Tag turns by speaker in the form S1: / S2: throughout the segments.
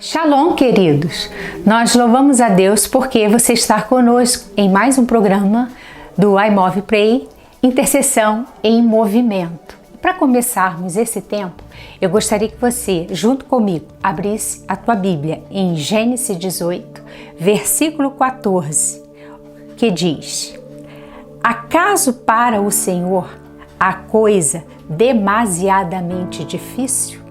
S1: Shalom, queridos! Nós louvamos a Deus porque você está conosco em mais um programa do IMOV PRAY, Intercessão em Movimento. Para começarmos esse tempo, eu gostaria que você, junto comigo, abrisse a tua Bíblia em Gênesis 18, versículo 14, que diz: Acaso para o Senhor há coisa demasiadamente difícil?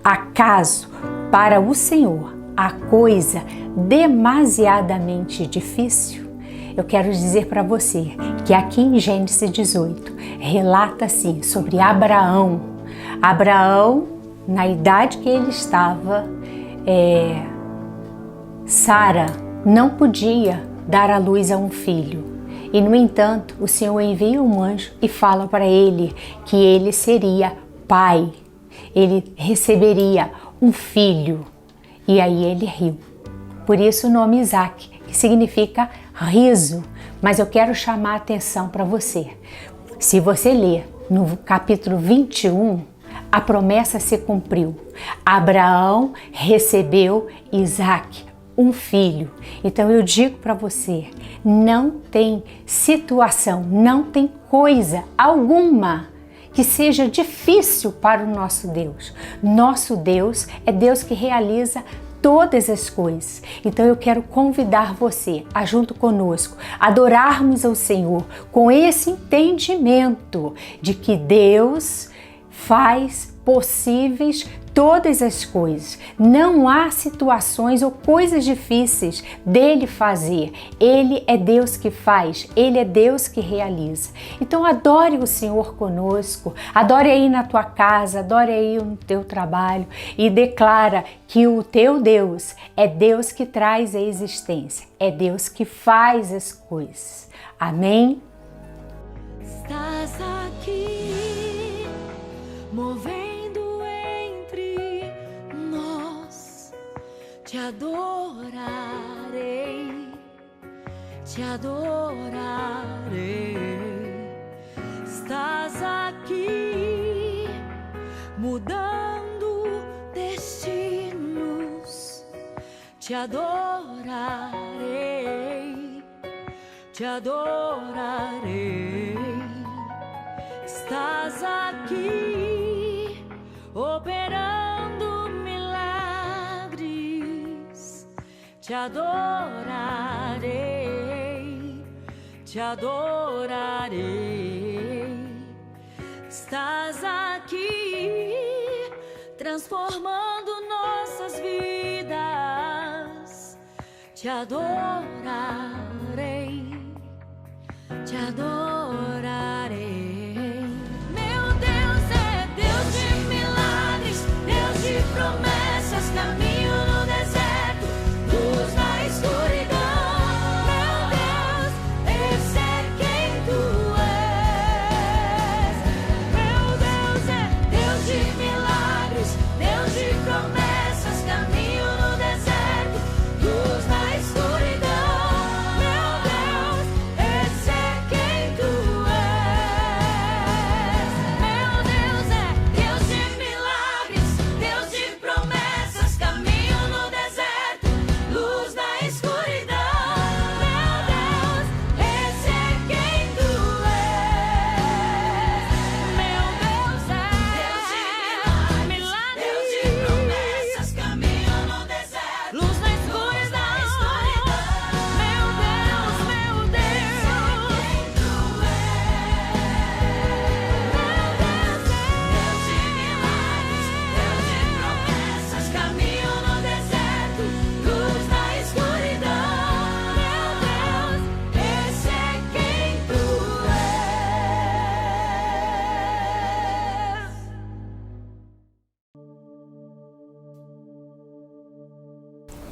S1: Acaso para o Senhor há coisa demasiadamente difícil? Eu quero dizer para você que aqui em Gênesis 18 relata-se sobre Abraão. Abraão, na idade que ele estava, Sara não podia dar à luz a um filho. E, no entanto, o Senhor envia um anjo e fala para ele que ele seria pai. Ele receberia um filho. E aí ele riu. Por isso o nome Isaac, que significa riso. Mas eu quero chamar a atenção para você. Se você ler no capítulo 21, a promessa se cumpriu. Abraão recebeu Isaac, um filho. Então eu digo para você, não tem situação, não tem coisa alguma que seja difícil para o nosso Deus. Nosso Deus é Deus que realiza todas as coisas. Então eu quero convidar você a, junto conosco, adorarmos ao Senhor com esse entendimento de que Deus faz possíveis todas as coisas. Não há situações ou coisas difíceis dele fazer. Ele é Deus que faz, ele é Deus que realiza. Então adore o Senhor conosco, adore aí na tua casa, adore aí no teu trabalho e declara que o teu Deus é Deus que traz a existência, é Deus que faz as coisas. Amém?
S2: Estás aqui, movendo entre nós, te adorarei, te adorarei. Estás aqui, mudando destinos, te adorarei, te adorarei. Estás aqui, operando milagres, te adorarei, te adorarei. Estás aqui, transformando nossas vidas, te adorarei, te adorarei. Promessas, caminho no deserto, luz na escuridão. Meu Deus, esse é quem tu és. Meu Deus é Deus de milagres, Deus de promessas, caminho no deserto, luz na escuridão. Meu Deus, esse é quem tu és. Meu Deus é Deus de milagres, Deus de promessas, caminho no deserto, luz na escuridão. Meu Deus, esse é quem tu és. Meu Deus é Deus de milagres, Deus de promessas, caminho no deserto, luz na escuridão. Meu Deus, meu Deus, esse é quem tu és. Meu Deus é Deus de milagres, Deus de promessas, caminho no deserto, luz na escuridão. Meu Deus, esse é quem tu és.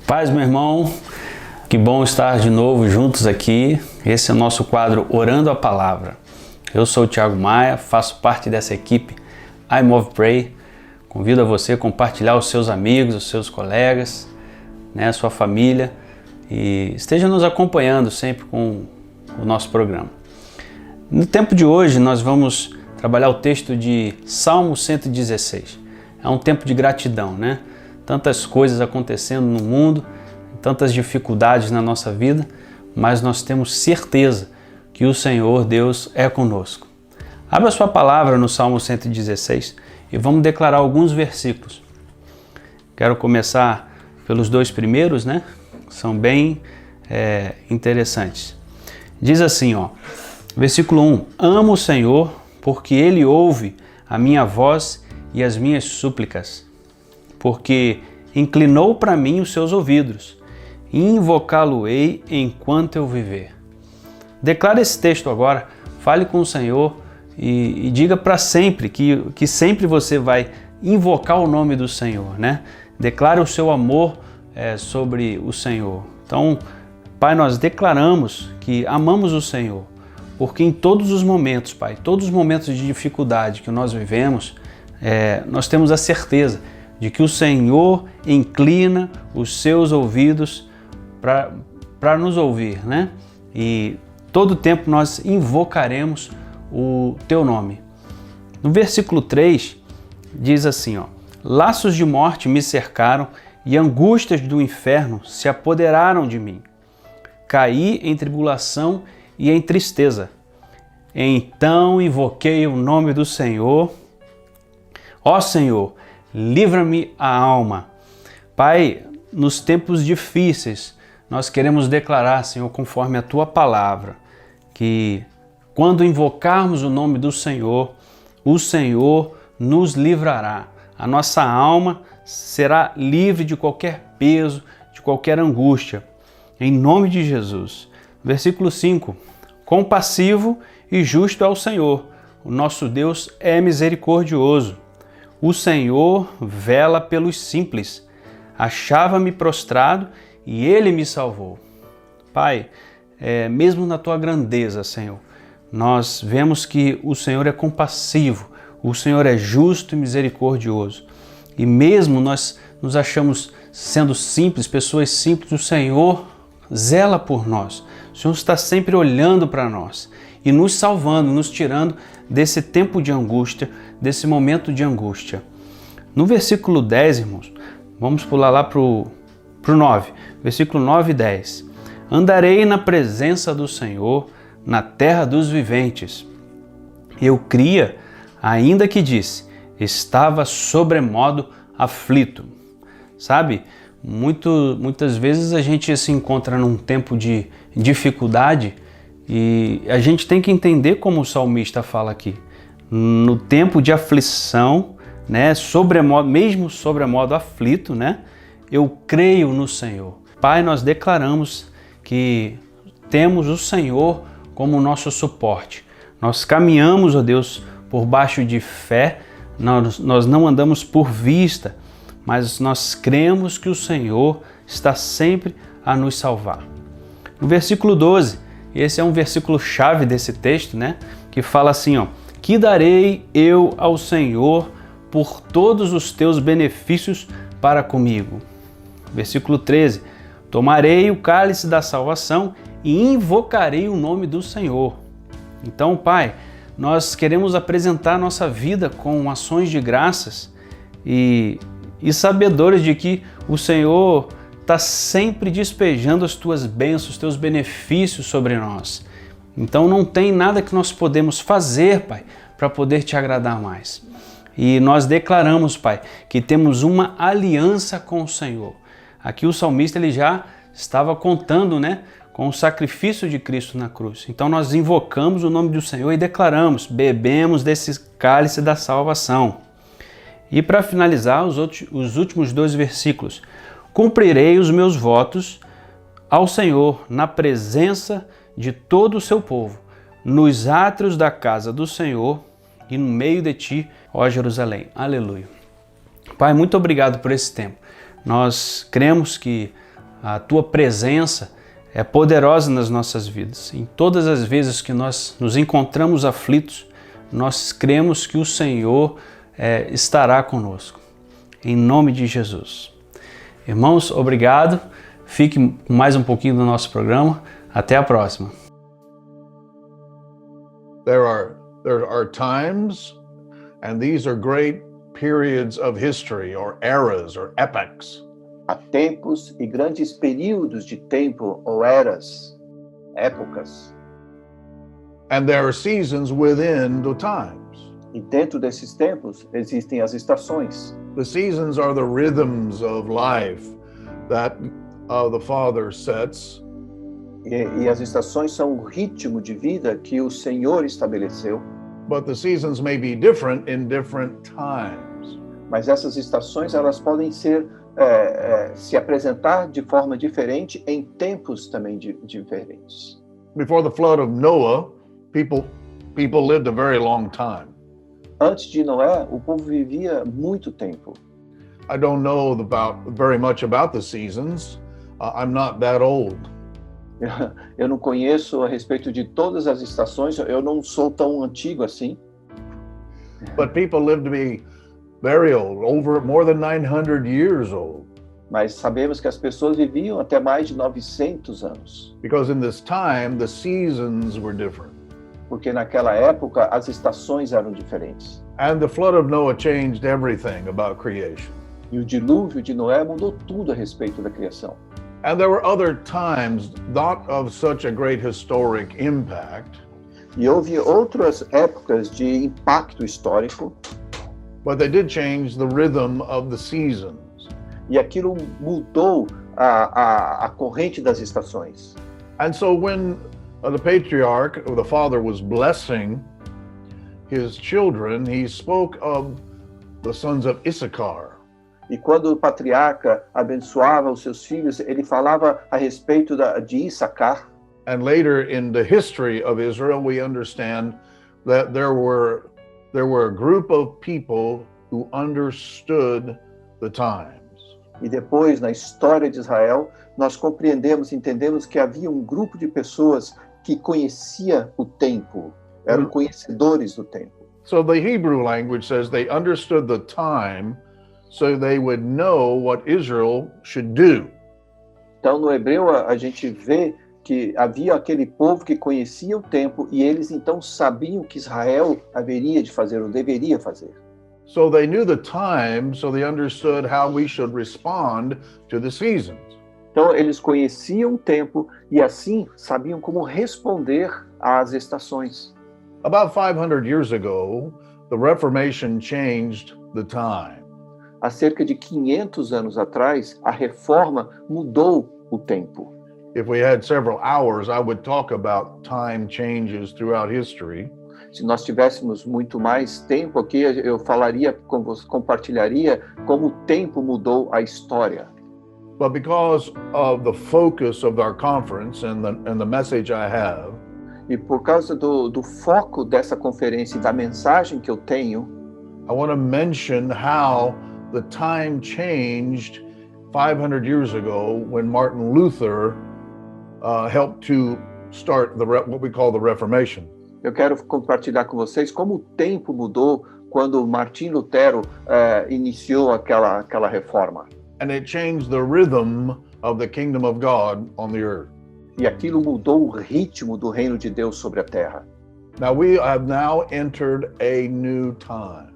S3: Paz, meu irmão, que bom estar de novo juntos aqui. Esse é o nosso quadro Orando a Palavra. Eu sou o Thiago Maia, faço parte dessa equipe IMOV PRAY. Convido a você a compartilhar os seus amigos, os seus colegas, a sua família, e esteja nos acompanhando sempre com o nosso programa. No tempo de hoje nós vamos trabalhar o texto de Salmo 116. É um tempo de gratidão, né? tantas coisas acontecendo no mundo, tantas dificuldades na nossa vida, mas nós temos certeza que o Senhor Deus é conosco. Abra sua palavra no Salmo 116 e vamos declarar alguns versículos. Quero começar pelos dois primeiros, né? São bem interessantes. Diz assim, versículo 1: Amo o Senhor, porque Ele ouve a minha voz e as minhas súplicas, porque inclinou para mim os seus ouvidos, e invocá-lo-ei enquanto eu viver. Declare esse texto agora, fale com o Senhor e diga para sempre que sempre você vai invocar o nome do Senhor, né? Declare o seu amor sobre o Senhor. Então, Pai, nós declaramos que amamos o Senhor, porque em todos os momentos, Pai, todos os momentos de dificuldade que nós vivemos, nós temos a certeza de que o Senhor inclina os seus ouvidos para nos ouvir, né? E todo tempo nós invocaremos o Teu nome. No versículo 3, diz assim, laços de morte me cercaram e angústias do inferno se apoderaram de mim. Caí em tribulação e em tristeza. Então invoquei o nome do Senhor. Ó Senhor, livra-me a alma. Pai, nos tempos difíceis, nós queremos declarar, Senhor, conforme a Tua palavra, que quando invocarmos o nome do Senhor, o Senhor nos livrará. A nossa alma será livre de qualquer peso, de qualquer angústia. Em nome de Jesus. Versículo 5. Compassivo e justo é o Senhor. O nosso Deus é misericordioso. O Senhor vela pelos simples. Achava-me prostrado e Ele me salvou. Pai, mesmo na Tua grandeza, Senhor, nós vemos que o Senhor é compassivo, o Senhor é justo e misericordioso. E mesmo nós nos achamos sendo simples, pessoas simples, o Senhor zela por nós. O Senhor está sempre olhando para nós e nos salvando, nos tirando desse tempo de angústia, desse momento de angústia. No versículo 10, irmãos, vamos pular lá para o 9, versículo 9 e 10. Andarei na presença do Senhor, na terra dos viventes. Eu cria, ainda que disse, estava sobremodo aflito. Sabe, muitas vezes a gente se encontra num tempo de dificuldade e a gente tem que entender como o salmista fala aqui. No tempo de aflição, né, mesmo sobremodo aflito, né, eu creio no Senhor. Pai, nós declaramos que temos o Senhor como nosso suporte. Nós caminhamos, ó Deus, por baixo de fé, nós não andamos por vista, mas nós cremos que o Senhor está sempre a nos salvar. No versículo 12, esse é um versículo chave desse texto, né? Que fala assim, que darei eu ao Senhor por todos os teus benefícios para comigo. Versículo 13, tomarei o cálice da salvação e invocarei o nome do Senhor. Então, Pai, nós queremos apresentar nossa vida com ações de graças e sabedores de que o Senhor está sempre despejando as Tuas bênçãos, os Teus benefícios sobre nós. Então não tem nada que nós podemos fazer, Pai, para poder Te agradar mais. E nós declaramos, Pai, que temos uma aliança com o Senhor. Aqui o salmista ele já estava contando, né, com o sacrifício de Cristo na cruz. Então nós invocamos o nome do Senhor e declaramos, bebemos desse cálice da salvação. E para finalizar, os últimos 2 versículos. Cumprirei os meus votos ao Senhor na presença de todo o seu povo, nos átrios da casa do Senhor e no meio de ti, ó Jerusalém. Aleluia. Pai, muito obrigado por esse tempo. Nós cremos que a Tua presença é poderosa nas nossas vidas. Em todas as vezes que nós nos encontramos aflitos, nós cremos que o Senhor estará conosco. Em nome de Jesus. Irmãos, obrigado. Fique com mais um pouquinho do nosso programa. Até a próxima.
S4: There are times, and these are great periods of history or eras or epochs.
S5: Há tempos e grandes períodos de tempo ou eras, épocas.
S4: And there are seasons within the times.
S5: E dentro desses tempos existem as estações.
S4: The seasons are the rhythms of life that the Father sets.
S5: E as estações são o ritmo de vida que o Senhor estabeleceu.
S4: But the seasons may be different in different times.
S5: Mas essas estações elas podem ser se apresentar de forma diferente em tempos também diferentes.
S4: Before the flood of Noah, people lived a very long time.
S5: Antes de Noé, o povo vivia muito tempo.
S4: I don't know very much about the seasons. I'm not that old.
S5: Eu não conheço a respeito de todas as estações, eu não sou tão antigo assim.
S4: But people lived to be very old, over more than 900 years old.
S5: Mas sabemos que as pessoas viviam até mais de 900 anos.
S4: Because in this time, the seasons were different.
S5: Porque naquela época as estações eram diferentes.
S4: And the flood of Noah changed everything about creation.
S5: E o dilúvio de Noé mudou tudo a respeito da criação.
S4: And there were other times not of such a great historic impact.
S5: E houve outras épocas de impacto histórico.
S4: But they did change the rhythm of the seasons.
S5: E aquilo mudou a corrente das estações.
S4: And so when the patriarch, or the father, was blessing his children, he spoke of the sons of Issachar.
S5: E quando o patriarca abençoava os seus filhos, ele falava a respeito de Issacar.
S4: And later in the history of Israel, we understand that there were a group of people who understood the times.
S5: E depois, na história de Israel, nós entendemos que havia um grupo de pessoas que conhecia o tempo, eram conhecedores do tempo.
S4: So the Hebrew language says they understood the time so they would know what Israel should do.
S5: Então, no hebreu, a gente vê que havia aquele povo que conhecia o tempo e eles então sabiam que Israel haveria de fazer ou deveria fazer.
S4: So they knew the time, so they understood how we should respond to the seasons.
S5: Então, eles conheciam o tempo e assim sabiam como responder às estações.
S4: About 500 years ago, the Reformation changed the time.
S5: Há cerca de 500 anos atrás, a reforma mudou o tempo.
S4: If we had several hours, I would talk about time changes throughout history.
S5: Se nós tivéssemos muito mais tempo aqui, eu falaria, compartilharia como o tempo mudou a história.
S4: But because of the focus of our conference and the message I have,
S5: e por causa do foco dessa conferência e da mensagem que eu tenho,
S4: I want to mention how the time changed 500 years ago when Martin Luther helped to start what we call the Reformation.
S5: Eu quero compartilhar com vocês como o tempo mudou quando Martim Lutero iniciou aquela reforma.
S4: And it changed the rhythm of the kingdom of God on the earth.
S5: E aquilo mudou o ritmo do reino de Deus sobre a terra.
S4: Now we have now entered a new time.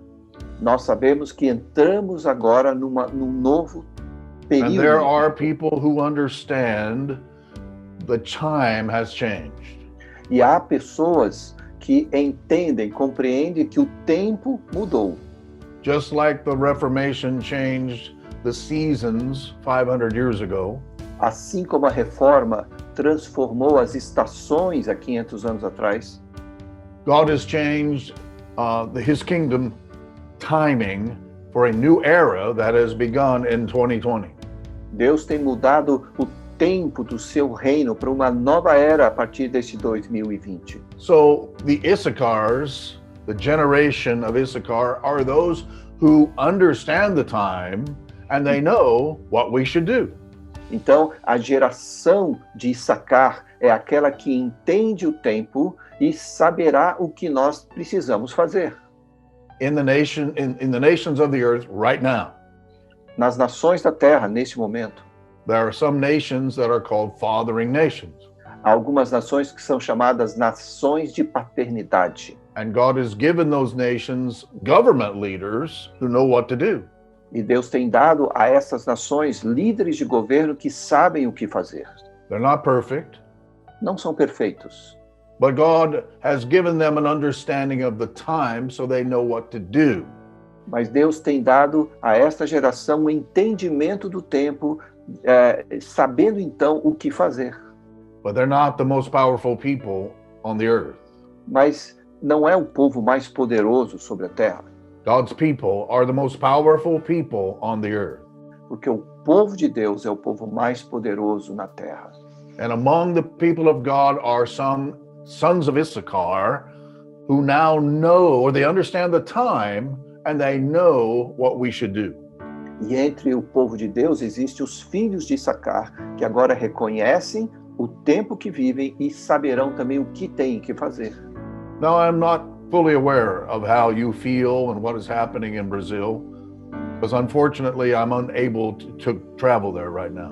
S5: Nós sabemos que entramos agora num novo período.
S4: And there are people who understand the time has changed.
S5: E há pessoas que entendem, compreendem que o tempo mudou.
S4: Just like the Reformation changed the seasons 500 years ago.
S5: Assim como a reforma transformou as estações há 500 anos atrás.
S4: God has changed his kingdom timing for a new era that has begun in 2020.
S5: Deus tem mudado o tempo do seu reino para uma nova era a partir desse 2020.
S4: So the Issachars, the generation of Issachar, are those who understand the time and they know what we should do.
S5: Então, a geração de Issacar é aquela que entende o tempo e saberá o que nós precisamos fazer.
S4: In the nations of the earth right now.
S5: Nas nações da terra nesse momento.
S4: There are some nations that are called fathering nations.
S5: Há algumas nações que são chamadas nações de paternidade.
S4: And God has given those nations government leaders who know what to do.
S5: E Deus tem dado a essas nações líderes de governo que sabem o que fazer.
S4: They're not perfect,
S5: Não são perfeitos,
S4: but God has given them an understanding of the time so they know what to do.
S5: mas Deus tem dado a esta geração um entendimento do tempo, sabendo então o que fazer.
S4: But they're not the most powerful people on the earth.
S5: Mas não é o povo mais poderoso sobre a terra,
S4: God's people are the most powerful people on the earth.
S5: porque o povo de Deus é o povo mais poderoso na terra.
S4: And among the people of God are some sons of Issachar who now know, or they understand the time, and they know what we should do.
S5: E entre o povo de Deus existem os filhos de Issacar, que agora reconhecem o tempo que vivem e saberão também o que têm que fazer.
S4: Now, I'm not fully aware of how you feel and what is happening in Brazil, because unfortunately I'm unable to travel there right now.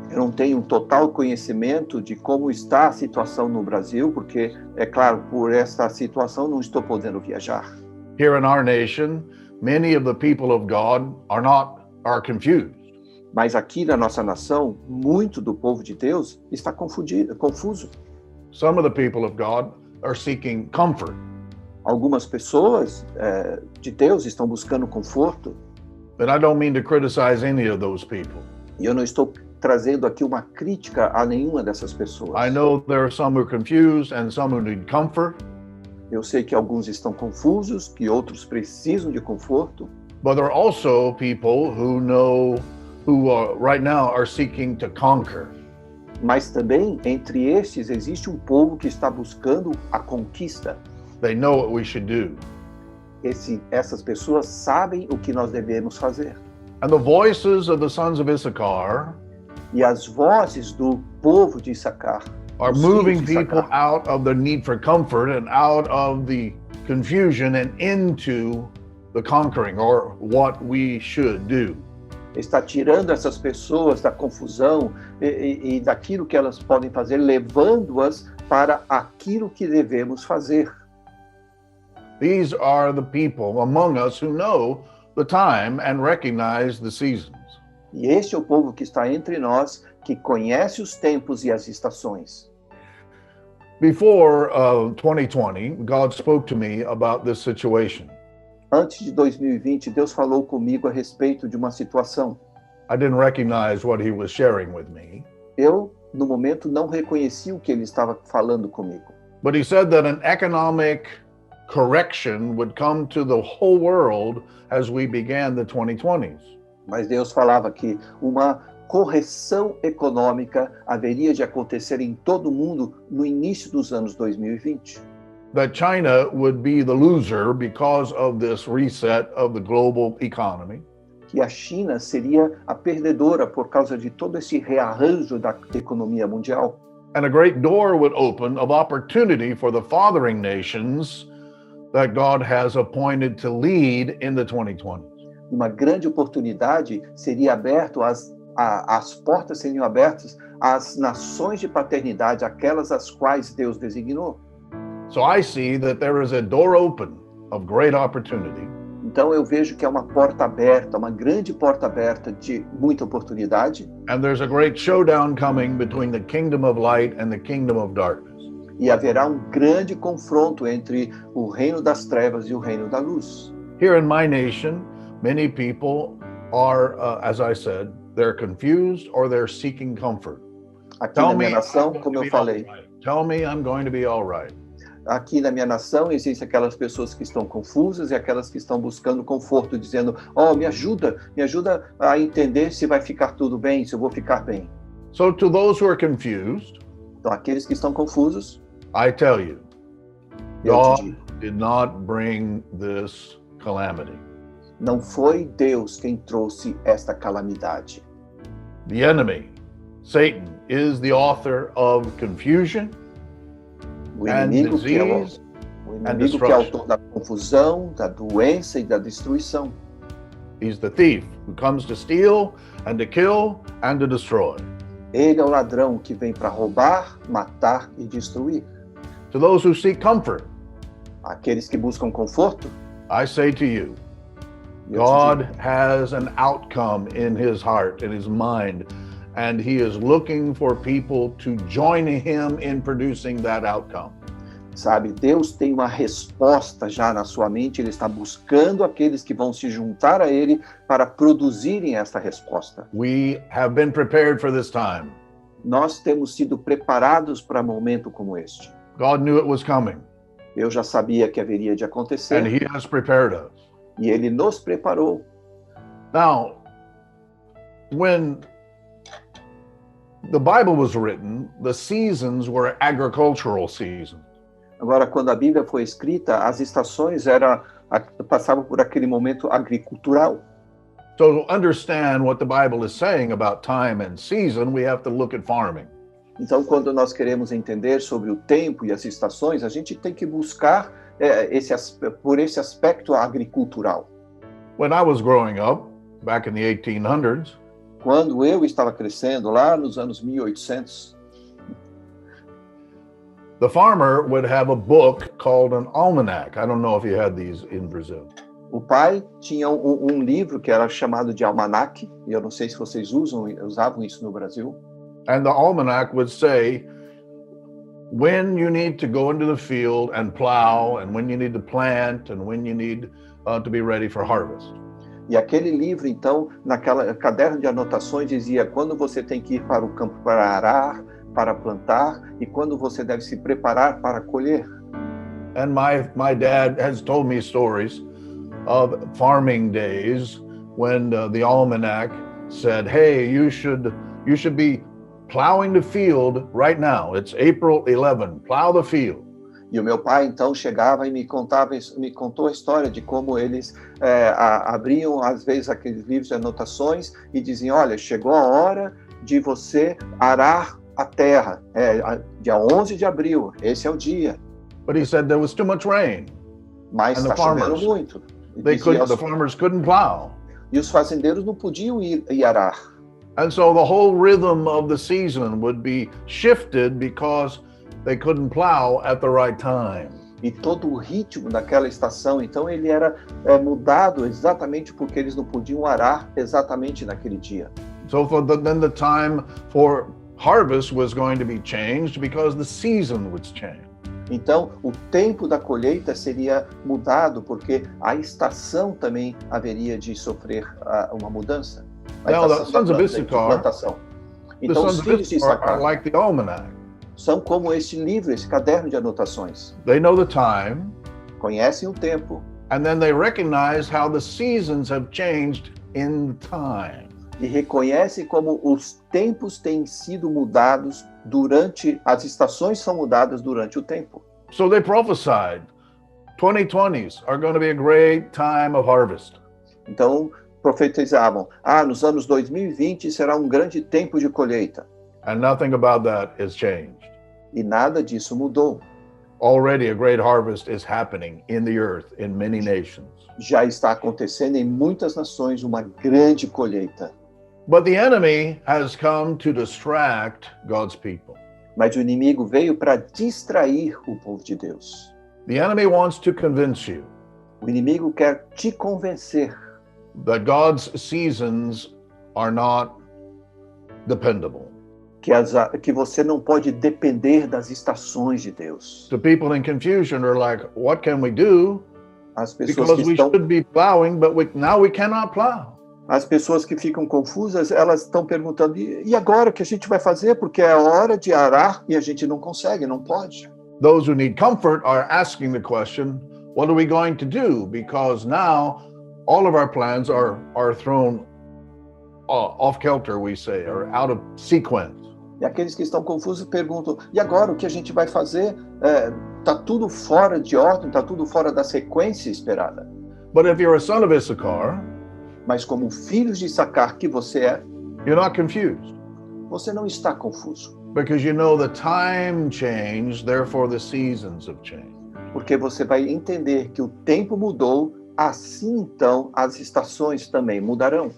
S5: Eu não tenho um total conhecimento de como está a situação no Brasil, porque, é claro, por essa situação não estou podendo viajar.
S4: Here in our nation, many of the people of God are confused.
S5: Mas aqui na nossa nação, muito do povo de Deus está confuso.
S4: Some of the people of God are seeking comfort.
S5: Algumas pessoas de Deus estão buscando conforto,
S4: But I don't mean to criticize any of those people.
S5: e eu não estou trazendo aqui uma crítica a nenhuma dessas pessoas.
S4: I know there are some who are confused and some who need comfort,
S5: Eu sei que alguns estão confusos, que outros precisam de conforto,
S4: but there are also people right now are seeking to conquer.
S5: mas também entre estes existe um povo que está buscando a conquista.
S4: They know what we should do.
S5: Essas pessoas sabem o que nós devemos fazer.
S4: And the voices of the sons of Issachar
S5: E as vozes do povo de Issacar
S4: are
S5: os filhos
S4: moving
S5: de
S4: people
S5: Issacar,
S4: out of the need for comfort and out of the confusion and into the conquering, or what we should do.
S5: está tirando essas pessoas da confusão e daquilo que elas podem fazer, levando-as para aquilo que devemos fazer.
S4: These are the people among us who know the time and recognize the seasons.
S5: E este é o povo que está entre nós, que conhece os tempos e as estações.
S4: Before 2020, God spoke to me about this situation.
S5: Antes de 2020, Deus falou comigo a respeito de uma situação.
S4: I didn't recognize what he was sharing with me,
S5: Eu, no momento, não reconheci o que ele estava falando comigo.
S4: but he said that an economic correction would come to the whole world as we began the 2020s.
S5: Mas Deus falava que uma correção econômica haveria de acontecer em todo o mundo no início dos anos 2020.
S4: That China would be the loser because of this reset of the global economy.
S5: Que a China seria a perdedora por causa de todo esse rearranjo da economia mundial.
S4: And a great door would open of opportunity for the fathering nations that God has appointed to lead in the 2020s.
S5: Uma grande oportunidade seria aberto, as portas seriam abertas às nações de paternidade, aquelas as quais Deus designou.
S4: So I see that there is a door open of great opportunity.
S5: Então eu vejo que é uma porta aberta, uma grande porta aberta de muita oportunidade.
S4: And there's a great showdown coming between the kingdom of light and the kingdom of darkness.
S5: E haverá um grande confronto entre o reino das trevas e o reino da luz.
S4: Here in my nation, many people are, as I said, they're confused or they're seeking comfort.
S5: Aqui na minha
S4: I'm
S5: nação,
S4: going
S5: como
S4: to
S5: eu
S4: be
S5: falei,
S4: all right. Tell me I'm going to be all right.
S5: aqui na minha nação existem aquelas pessoas que estão confusas e aquelas que estão buscando conforto, dizendo, me ajuda a entender se vai ficar tudo bem, se eu vou ficar bem.
S4: So to those who are confused,
S5: Então aqueles que estão confusos,
S4: I tell you,
S5: eu te
S4: God
S5: digo,
S4: did not bring this calamity.
S5: não foi Deus quem trouxe esta calamidade.
S4: The enemy, Satan, is the author of confusion
S5: O
S4: and
S5: inimigo, que é
S4: disease
S5: o
S4: and
S5: inimigo que é
S4: destruction.
S5: autor da confusão, da doença e da destruição.
S4: He's the thief who comes to steal and to kill and to destroy.
S5: Ele é o ladrão que vem para roubar, matar e destruir.
S4: To those who seek comfort,
S5: Aqueles que buscam conforto,
S4: I say to you,
S5: eu te
S4: God
S5: digo,
S4: has an outcome in his heart, in his mind, and he is looking for people to join him in producing that outcome.
S5: sabe, Deus tem uma resposta já na sua mente, ele está buscando aqueles que vão se juntar a ele para produzirem essa resposta.
S4: We have been prepared for this time.
S5: Nós temos sido preparados para um momento como este.
S4: God knew it was coming,
S5: Eu já sabia que haveria de
S4: and
S5: acontecer
S4: he has prepared us.
S5: e ele nos preparou.
S4: Now, when the Bible was written, the seasons were agricultural seasons.
S5: Agora, quando a Bíblia foi escrita, as estações passavam por aquele momento agricultural.
S4: So to understand what the Bible is saying about time and season, we have to look at farming.
S5: Então, quando nós queremos entender sobre o tempo e as estações, a gente tem que buscar por esse aspecto agricultural.
S4: When I was growing up, back in the 1800s,
S5: Quando eu estava crescendo, lá nos anos 1800,
S4: the farmer would have a book called an almanac. I don't know if you had these in Brazil.
S5: o pai tinha um livro que era chamado de almanaque, e eu não sei se vocês usavam isso no Brasil.
S4: And the almanac would say when you need to go into the field and plow, and when you need to plant, and when you need to be ready for harvest.
S5: E aquele livro, então, naquela caderno de anotações, dizia quando você tem que ir para o campo para arar, para plantar, e quando você deve se preparar para colher.
S4: And my dad has told me stories of farming days when the almanac said, "Hey, you should be plowing the field right now. It's April 11. Plow the field."
S5: E o meu pai, então, chegava e me contou a história de como eles abriam, às vezes, aqueles livros de anotações e diziam, olha, chegou a hora de você arar a terra. Dia 11 de abril, esse é o dia.
S4: But he said there was too much rain.
S5: Mas
S4: And the
S5: está chovendo
S4: farmers,
S5: muito.
S4: the farmers couldn't plow.
S5: E os fazendeiros não podiam ir arar.
S4: And so the whole rhythm of the season would be shifted because they couldn't plow at the right time.
S5: E todo o ritmo daquela estação, então, ele era mudado exatamente porque eles não podiam arar exatamente naquele dia.
S4: So then the time for harvest was going to be changed because the season would change.
S5: Então, o tempo da colheita seria mudado porque a estação também haveria de sofrer uma mudança.
S4: Now, the sons of Issachar,
S5: Então, os filhos de
S4: are
S5: Issacar
S4: like the almanac.
S5: são como este livro, esse caderno de anotações.
S4: They know the time,
S5: Conhecem o tempo
S4: and then they recognize how the seasons have changed in time.
S5: e reconhecem como os tempos têm sido mudados as estações são mudadas durante o tempo.
S4: So they prophesied 2020s are going to be a great time of harvest.
S5: Então, profetizavam, nos anos 2020 será um grande tempo de colheita.
S4: And nothing about that has changed.
S5: E nada disso mudou.
S4: Already a great harvest is happening in the earth in many nations.
S5: Já está acontecendo em muitas nações uma grande colheita.
S4: But the enemy has come to distract God's people.
S5: Mas o inimigo veio para distrair o povo de Deus.
S4: The enemy wants to convince you
S5: O inimigo quer te convencer
S4: that God's seasons are not dependable.
S5: que você não pode depender das estações de Deus.
S4: The people in confusion are like, what can we do?
S5: As pessoas
S4: Because
S5: que
S4: we
S5: estão
S4: should be plowing, but now we cannot plow.
S5: As pessoas que ficam confusas, elas estão perguntando, e agora o que a gente vai fazer? Porque é a hora de arar e a gente não consegue, não pode.
S4: Those who need comfort are asking the question, what are we going to do? Because now all of our plans are thrown off kilter, we say, or out of sequence.
S5: E aqueles que estão confusos perguntam, e agora o que a gente vai fazer? Está tudo fora de ordem, está tudo fora da sequência esperada.
S4: But if you're a son of Issachar,
S5: Mas como filhos de Issacar que você é,
S4: you're not confused
S5: você não está confuso.
S4: because you know the time changed, therefore the seasons have changed.
S5: Porque você vai entender que o tempo mudou, assim então as estações também mudarão.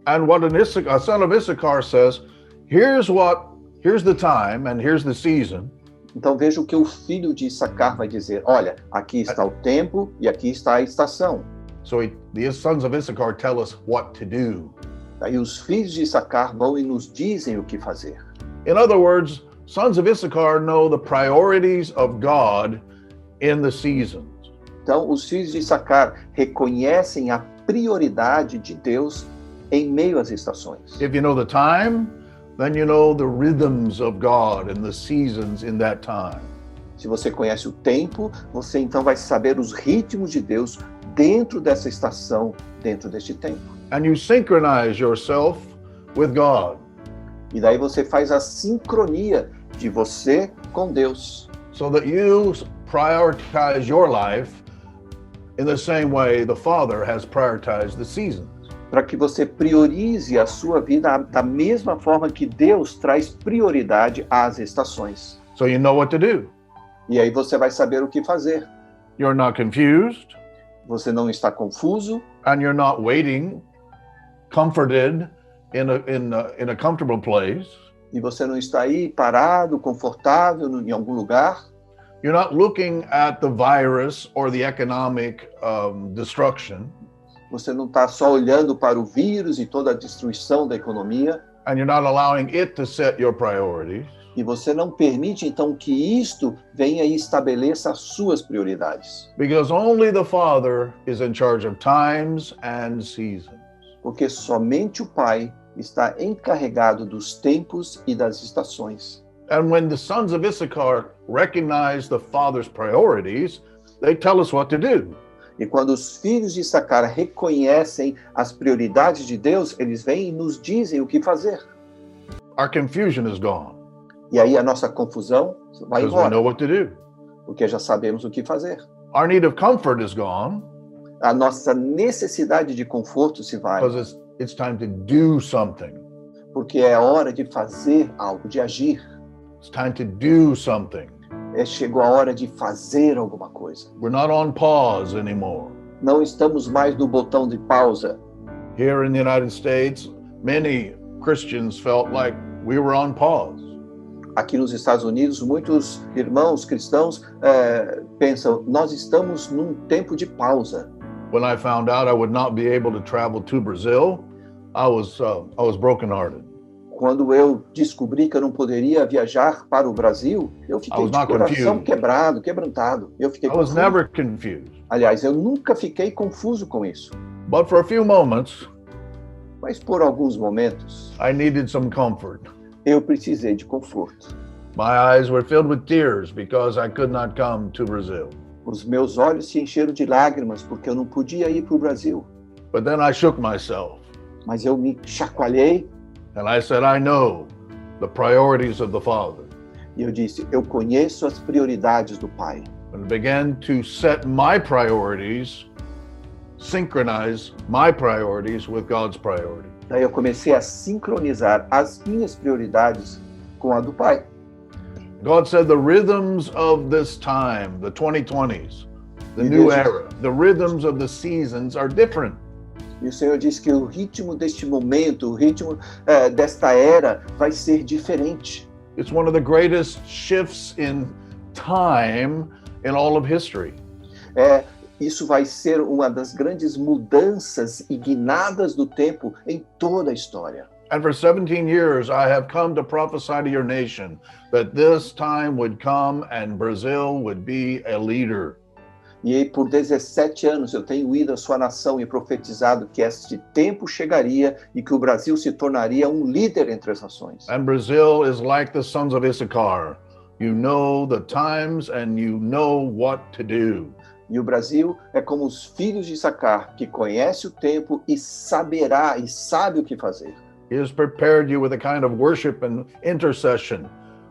S4: And what a son of Issachar says, here's the time and here's the season.
S5: Então veja o que o filho de Issacar vai dizer. Olha, aqui está o tempo e aqui está a estação.
S4: So the sons of Issachar tell us what to do.
S5: Aí os filhos de Issacar vão e nos dizem o que fazer.
S4: In other words, sons of Issachar know the priorities of God in the seasons.
S5: Então os filhos de Issacar reconhecem a prioridade de Deus em meio às estações.
S4: If you know the time, then you know the rhythms of God and the seasons in that time.
S5: Se você conhece o tempo, você então vai saber os ritmos de Deus dentro dessa estação, dentro deste tempo.
S4: And you synchronize yourself with God.
S5: E daí você faz a sincronia de você com Deus.
S4: So that you prioritize your life in the same way the Father has prioritized the seasons.
S5: Para que você priorize a sua vida da mesma forma que Deus traz prioridade às estações.
S4: So you know what to do.
S5: E aí você vai saber o que fazer.
S4: You're not confused,
S5: Você não está confuso
S4: and you're not waiting, comforted in a comfortable place.
S5: e você não está aí parado, confortável em algum lugar.
S4: You're not looking at the virus or the economic destruction,
S5: Você não está só olhando para o vírus e toda a destruição da economia.
S4: and you're not allowing it to set your priorities.
S5: E você não permite, então, que isto venha e estabeleça as suas prioridades.
S4: Because only the Father is in charge of times and seasons.
S5: Porque somente o Pai está encarregado dos tempos e das estações.
S4: And when the sons of Issachar recognize the Father's priorities, they tell us what to do.
S5: E quando os filhos de Issacar reconhecem as prioridades de Deus, eles vêm e nos dizem o que fazer.
S4: Our confusion is gone
S5: E aí a nossa confusão vai
S4: because we know
S5: embora,
S4: what to do.
S5: porque já sabemos o que fazer.
S4: Our need of comfort is gone
S5: A nossa necessidade de conforto se vai,
S4: because it's time to do something.
S5: porque é hora de fazer algo, de agir.
S4: It's time to do something.
S5: Chegou a hora de fazer alguma coisa.
S4: We're not on pause anymore.
S5: Não estamos mais no botão de pausa.
S4: Here in the United States, many Christians felt like we were on pause.
S5: Aqui nos Estados Unidos, muitos irmãos cristãos pensam, nós estamos num tempo de pausa.
S4: When I found out I would not be able to travel to Brazil, I was brokenhearted.
S5: Quando eu descobri que eu não poderia viajar para o Brasil, eu fiquei de coração quebrantado. Eu fiquei
S4: I was
S5: confuso.
S4: never confused.
S5: Aliás, eu nunca fiquei confuso com isso.
S4: But for a few moments,
S5: Mas por alguns momentos,
S4: I needed some comfort.
S5: eu precisei de conforto.
S4: My eyes were filled with tears because I could not come to Brazil.
S5: Os meus olhos se encheram de lágrimas porque eu não podia ir para o Brasil.
S4: But then I shook myself
S5: Mas eu me chacoalhei
S4: and I said, I know the priorities of the Father.
S5: e eu disse, eu conheço as prioridades do Pai.
S4: And began to set my priorities, synchronize my priorities with God's priorities.
S5: Daí eu comecei a sincronizar as minhas prioridades com a do Pai.
S4: God said the rhythms of this time, the 2020s, the new era, the rhythms of the seasons are different.
S5: E o Senhor disse que o ritmo deste momento, o ritmo desta era vai ser diferente.
S4: It's one of the greatest shifts in time in all of history.
S5: Isso vai ser uma das grandes mudanças e guinadas do tempo em toda a história.
S4: And for 17 years, I have come to prophesy to your nation that this time would come and Brazil would be a leader.
S5: E aí, por 17 anos eu tenho ido à sua nação e profetizado que este tempo chegaria e que o Brasil se tornaria um líder entre as nações.
S4: And Brazil is like the sons of Issachar. You know the times and you know what to do.
S5: E o Brasil é como os filhos de Issacar, que conhece o tempo e saberá e sabe o que fazer.
S4: He has prepared you with a kind of worship and intercession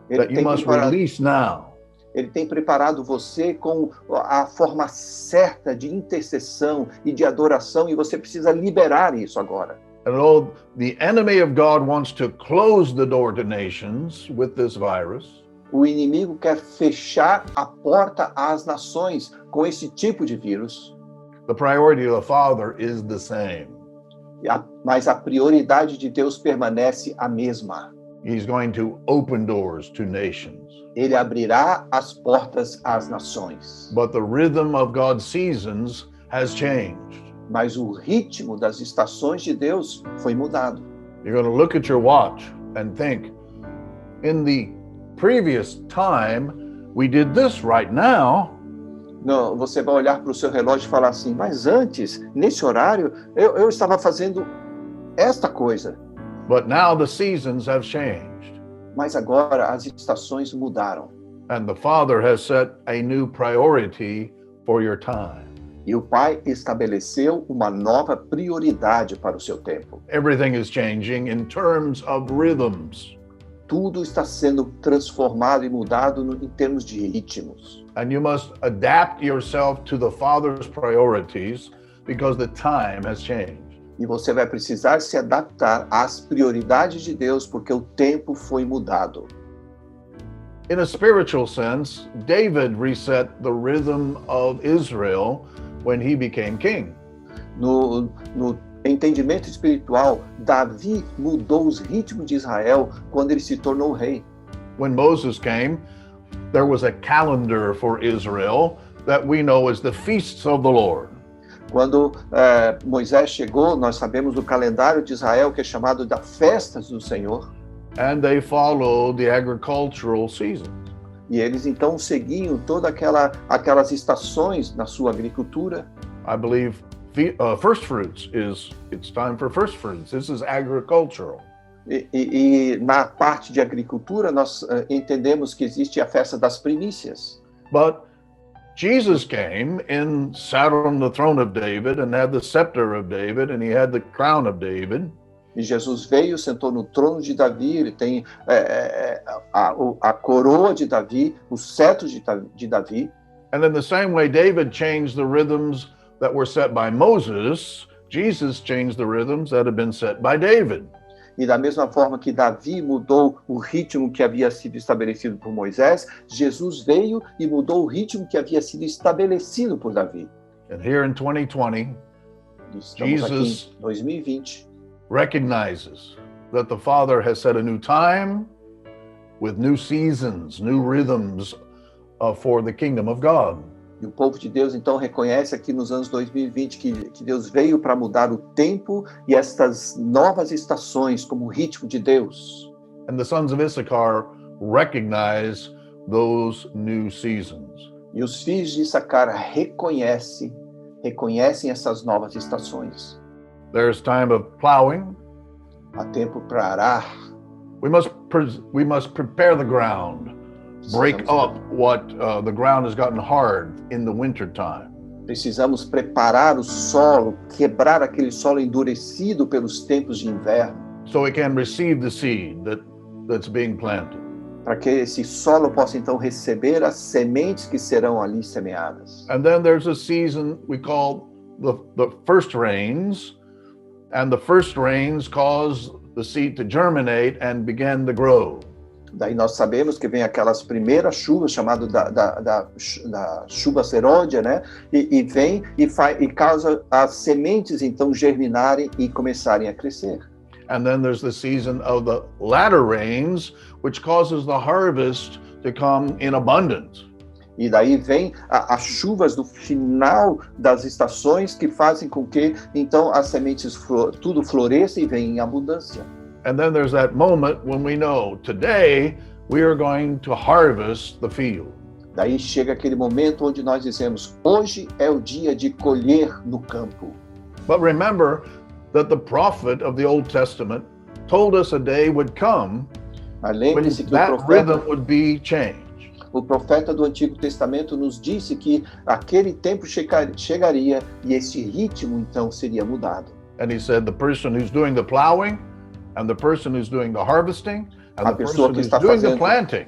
S4: that you must release now.
S5: Ele tem preparado você com a forma certa de intercessão e de adoração e você precisa liberar isso agora.
S4: And although the enemy of God wants to close the door to nations with this virus,
S5: O inimigo quer fechar a porta às nações com esse tipo de vírus,
S4: the priority of the Father is the same.
S5: mas a prioridade de Deus permanece a mesma.
S4: He's going to open doors to nations.
S5: Ele abrirá as portas às nações.
S4: But the rhythm of God's seasons has changed.
S5: Mas o ritmo das estações de Deus foi mudado.
S4: You're going to look at your watch and think, in the previous time, we did this. Right now,
S5: Não, você vai olhar para o seu relógio e falar assim, mas antes, nesse horário, eu estava fazendo esta coisa.
S4: but now the seasons have changed.
S5: Mas agora as estações mudaram.
S4: And the Father has set a new priority for your time.
S5: E o Pai estabeleceu uma nova prioridade para o seu tempo.
S4: Everything is changing in terms of rhythms.
S5: Tudo está sendo transformado e mudado em termos de ritmos.
S4: And you must adapt yourself to the Father's priorities because the time has changed.
S5: E você vai precisar se adaptar às prioridades de Deus, porque o tempo foi mudado.
S4: In a spiritual sense, David reset the rhythm of Israel when he became king.
S5: No entendimento espiritual, Davi mudou os ritmos de Israel quando ele se tornou rei.
S4: When Moses came, there was a calendar for Israel that we know as the feasts of the Lord.
S5: Quando Moisés chegou, nós sabemos do calendário de Israel, que é chamado das festas do Senhor.
S4: And they followed the agricultural season.
S5: E eles então seguiam todas aquelas estações na sua agricultura.
S4: I believe first fruits it's time for first fruits. This is agricultural.
S5: E na parte de agricultura, nós entendemos que existe a festa das primícias.
S4: But Jesus came and sat on the throne of David and had the scepter of David and he had the crown of David.
S5: E Jesus veio, sentou no trono de Davi, ele tem a coroa de Davi, o cetro de Davi.
S4: And in the same way David changed the rhythms that were set by Moses, Jesus changed the rhythms that had been set by David.
S5: E da mesma forma que Davi mudou o ritmo que havia sido estabelecido por Moisés, Jesus veio e mudou o ritmo que havia sido estabelecido por Davi.
S4: And here in 2020,
S5: Estamos aqui
S4: Jesus
S5: em 2020.
S4: recognizes that the Father has set a new time with new seasons, new rhythms for the kingdom of God.
S5: E o povo de Deus, então, reconhece aqui nos anos 2020 que Deus veio para mudar o tempo e estas novas estações como o ritmo de Deus.
S4: And the sons of Issachar recognize those new seasons.
S5: E os filhos de Issacar reconhecem essas novas estações.
S4: There's time of plowing.
S5: Há tempo para arar.
S4: We must prepare the ground, break up what the ground has gotten hard in the winter time.
S5: Precisamos preparar o solo, quebrar aquele solo endurecido pelos tempos de inverno,
S4: So it can receive the seed that's being planted.
S5: para que esse solo possa então receber as sementes que serão ali semeadas.
S4: And then there's a season we call the first rains, and the first rains cause the seed to germinate and begin to grow.
S5: Daí nós sabemos que vem aquelas primeiras chuvas, chamado da chuva serôdia, né? E vem e causa as sementes então germinarem e começarem a crescer.
S4: And then there's the season of the latter rains, which causes the harvest to come in abundance.
S5: E daí vem as chuvas do final das estações que fazem com que então as sementes tudo floresça e venha em abundância.
S4: And then there's that moment when we know today we are going to harvest the field.
S5: Daí chega aquele momento onde nós dizemos, hoje é o dia de colher no campo.
S4: But remember that the prophet of the Old Testament told us a day would come
S5: Mas
S4: when
S5: lembre-se que
S4: that rhythm would be changed.
S5: o profeta do Antigo Testamento nos disse que aquele tempo chegaria e esse ritmo então seria mudado.
S4: And he said the person who's doing the plowing and the person who's doing the harvesting and the person who's doing the planting.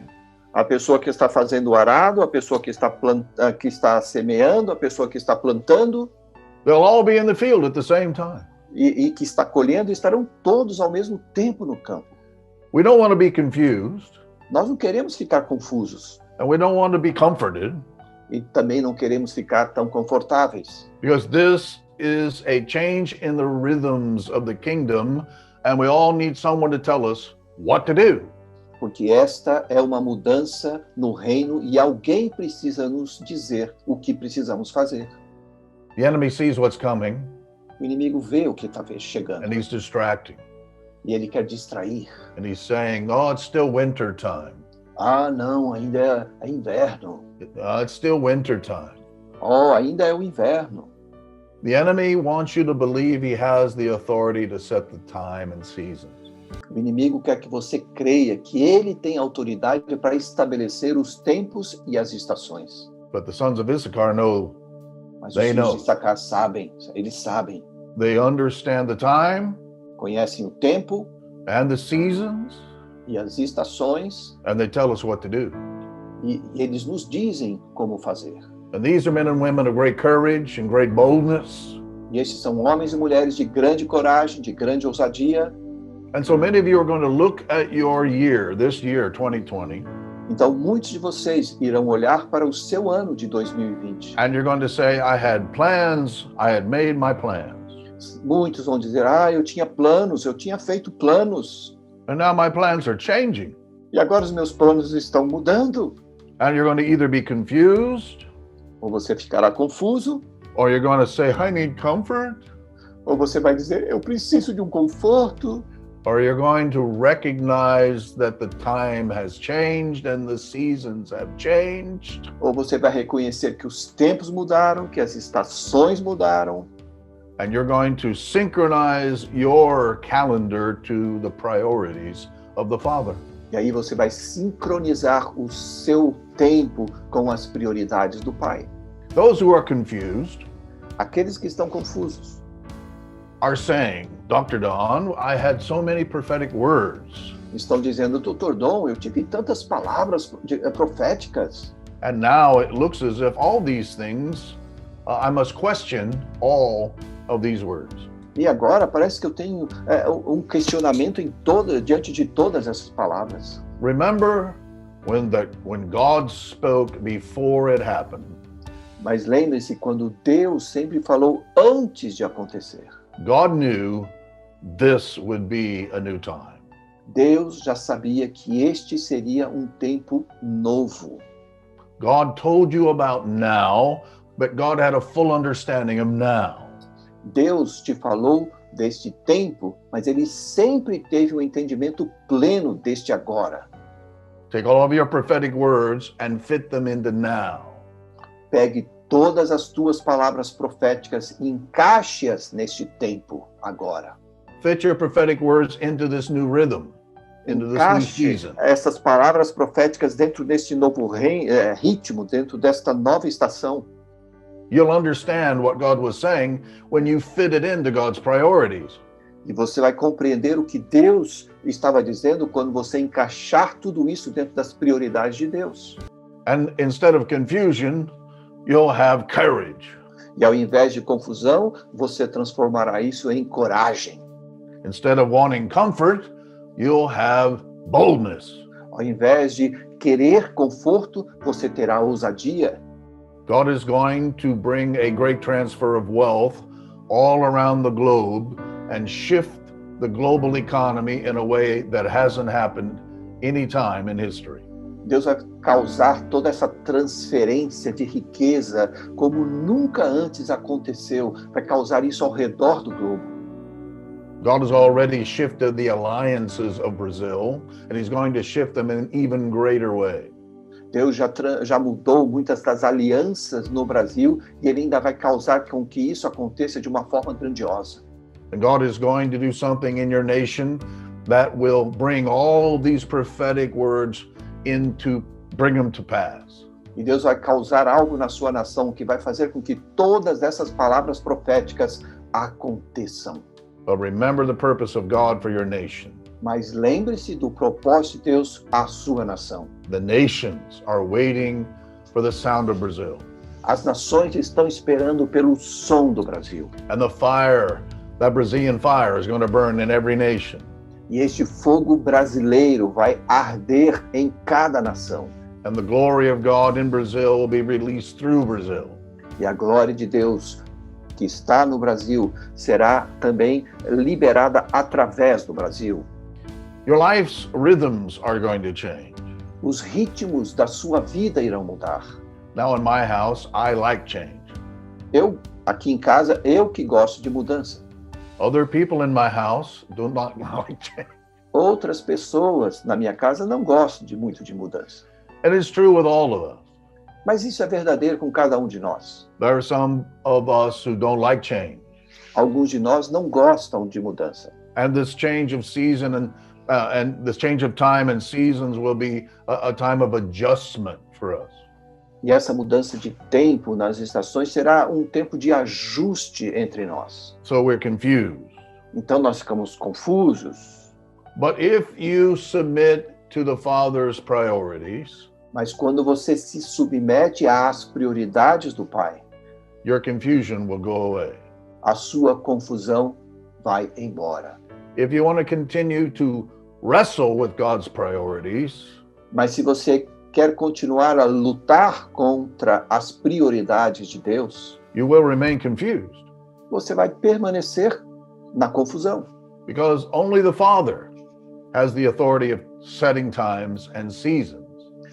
S5: A pessoa que está fazendo o arado, a pessoa que está semeando, a pessoa que está plantando,
S4: They'll all be in the field at the same time.
S5: e que está colhendo, estarão todos ao mesmo tempo no campo.
S4: We don't want to be confused,
S5: Nós não queremos ficar confusos
S4: and we don't want to be comforted,
S5: e também não queremos ficar tão confortáveis,
S4: because this is a change in the rhythms of the kingdom, and we all need someone to tell us what to do.
S5: Porque esta é uma mudança no reino e alguém precisa nos dizer o que precisamos fazer.
S4: The enemy sees what's coming
S5: O inimigo vê o que está chegando
S4: and he's distracting.
S5: e ele quer distrair.
S4: And he's saying, oh, it's still winter time.
S5: Ah, não, ainda é inverno.
S4: It's still winter time.
S5: Oh, ainda é o inverno.
S4: The enemy wants you to believe he has the authority to set the time and seasons.
S5: O inimigo quer que você creia que ele tem autoridade para estabelecer os tempos e as estações.
S4: But the sons of Issachar know,
S5: Mas os
S4: They
S5: filhos
S4: know.
S5: de Issacar sabem, eles sabem.
S4: they understand the time
S5: Conhecem o tempo
S4: and the seasons,
S5: e as estações
S4: and they tell us what to do.
S5: e eles nos dizem como fazer.
S4: And these are men and women of great courage and great boldness.
S5: E esses são homens e mulheres de grande coragem, de grande ousadia.
S4: And so many of you are going to look at your year, this year, 2020,
S5: Então, muitos de vocês irão olhar para o seu ano de 2020.
S4: and you're going to say, I had plans, I had made my plans.
S5: Muitos vão dizer, eu tinha planos, eu tinha feito planos.
S4: And now my plans are changing.
S5: E agora os meus planos estão mudando.
S4: And you're going to either be confused,
S5: Ou você ficará confuso,
S4: or you're going to say, I need comfort,
S5: ou você vai dizer, eu preciso de um conforto.
S4: or you're going to recognize that the time has changed and the seasons have changed.
S5: Ou você vai reconhecer que os tempos mudaram, que as estações mudaram.
S4: And you're going to synchronize your calendar to the priorities of the Father.
S5: E aí você vai sincronizar o seu tempo com as prioridades do Pai.
S4: Those who are confused
S5: Aqueles que estão confusos
S4: are saying, Dr. Don, I had so many prophetic words,
S5: estão dizendo, Dr. Dom, eu tive tantas palavras proféticas.
S4: and now it looks as if all these things, I must question all of these words.
S5: E agora parece que eu tenho um questionamento diante de todas essas palavras.
S4: Remember when God spoke before it happened.
S5: Mas lembre-se, quando Deus sempre falou antes de acontecer.
S4: God knew this would be a new time.
S5: Deus já sabia que este seria um tempo novo.
S4: God told you about now, but God had a full understanding of now.
S5: Deus te falou deste tempo, mas ele sempre teve um entendimento pleno deste agora.
S4: Take all of your prophetic words and fit them into now.
S5: Pegue todas as tuas palavras proféticas e encaixe-as neste tempo agora.
S4: Fit your prophetic words into this new rhythm, into this new
S5: Encaixe
S4: season.
S5: essas palavras proféticas dentro deste novo ritmo, dentro desta nova estação.
S4: You'll understand what God was saying when you fit it into God's priorities.
S5: E você vai compreender o que Deus estava dizendo quando você encaixar tudo isso dentro das prioridades de Deus.
S4: And instead of confusion, you'll have courage.
S5: E ao invés de confusão, você transformará isso em coragem.
S4: Instead of wanting comfort, you'll have boldness.
S5: Ao invés de querer conforto, você terá ousadia.
S4: God is going to bring a great transfer of wealth all around the globe and shift the global economy in a way that hasn't happened any time in history.
S5: Deus vai causar toda essa transferência de riqueza como nunca antes aconteceu. Vai causar isso ao redor do globo.
S4: God has already shifted the alliances of Brazil, and he's going to shift them in an even greater way.
S5: Deus já mudou muitas das alianças no Brasil e ele ainda vai causar com que isso aconteça de uma forma grandiosa.
S4: And God is going to do something in your nation that will bring all these prophetic words bring them to pass.
S5: E Deus vai causar algo na sua nação que vai fazer com que todas essas palavras proféticas aconteçam.
S4: But remember the purpose of God for your nation.
S5: Mas lembre-se do propósito de Deus à sua nação.
S4: The nations are waiting for the sound of Brazil.
S5: As nações estão esperando pelo som do Brasil.
S4: And the fire, that Brazilian fire is going to burn in every nation.
S5: E este fogo brasileiro vai arder em cada nação.
S4: And the glory of God in Brazil will be released through Brazil.
S5: E a glória de Deus que está no Brasil será também liberada através do Brasil.
S4: Your life's rhythms are going to change.
S5: Os ritmos da sua vida irão mudar.
S4: Now in my house, I like change.
S5: Aqui em casa, eu que gosto de mudança.
S4: Other people in my house do not like change.
S5: Outras pessoas na minha casa não gostam muito de mudança.
S4: It is true with all of us.
S5: Mas isso é verdadeiro com cada um de nós.
S4: There are some of us who don't like change.
S5: Alguns de nós não gostam de mudança.
S4: And this change of season and this change of time and seasons will be a time of adjustment for us.
S5: E essa mudança de tempo nas estações será um tempo de ajuste entre nós.
S4: So we're confused.
S5: Então nós ficamos confusos.
S4: But if you submit to the Father's priorities,
S5: Mas quando você se submete às prioridades do Pai,
S4: your confusion will go away.
S5: a sua confusão vai embora.
S4: If you want to continue to wrestle with God's priorities,
S5: Mas se você quer continuar a lutar contra as prioridades de Deus,
S4: you will remain confused
S5: você vai permanecer na confusão.
S4: because only the Father has the authority of setting times and seasons.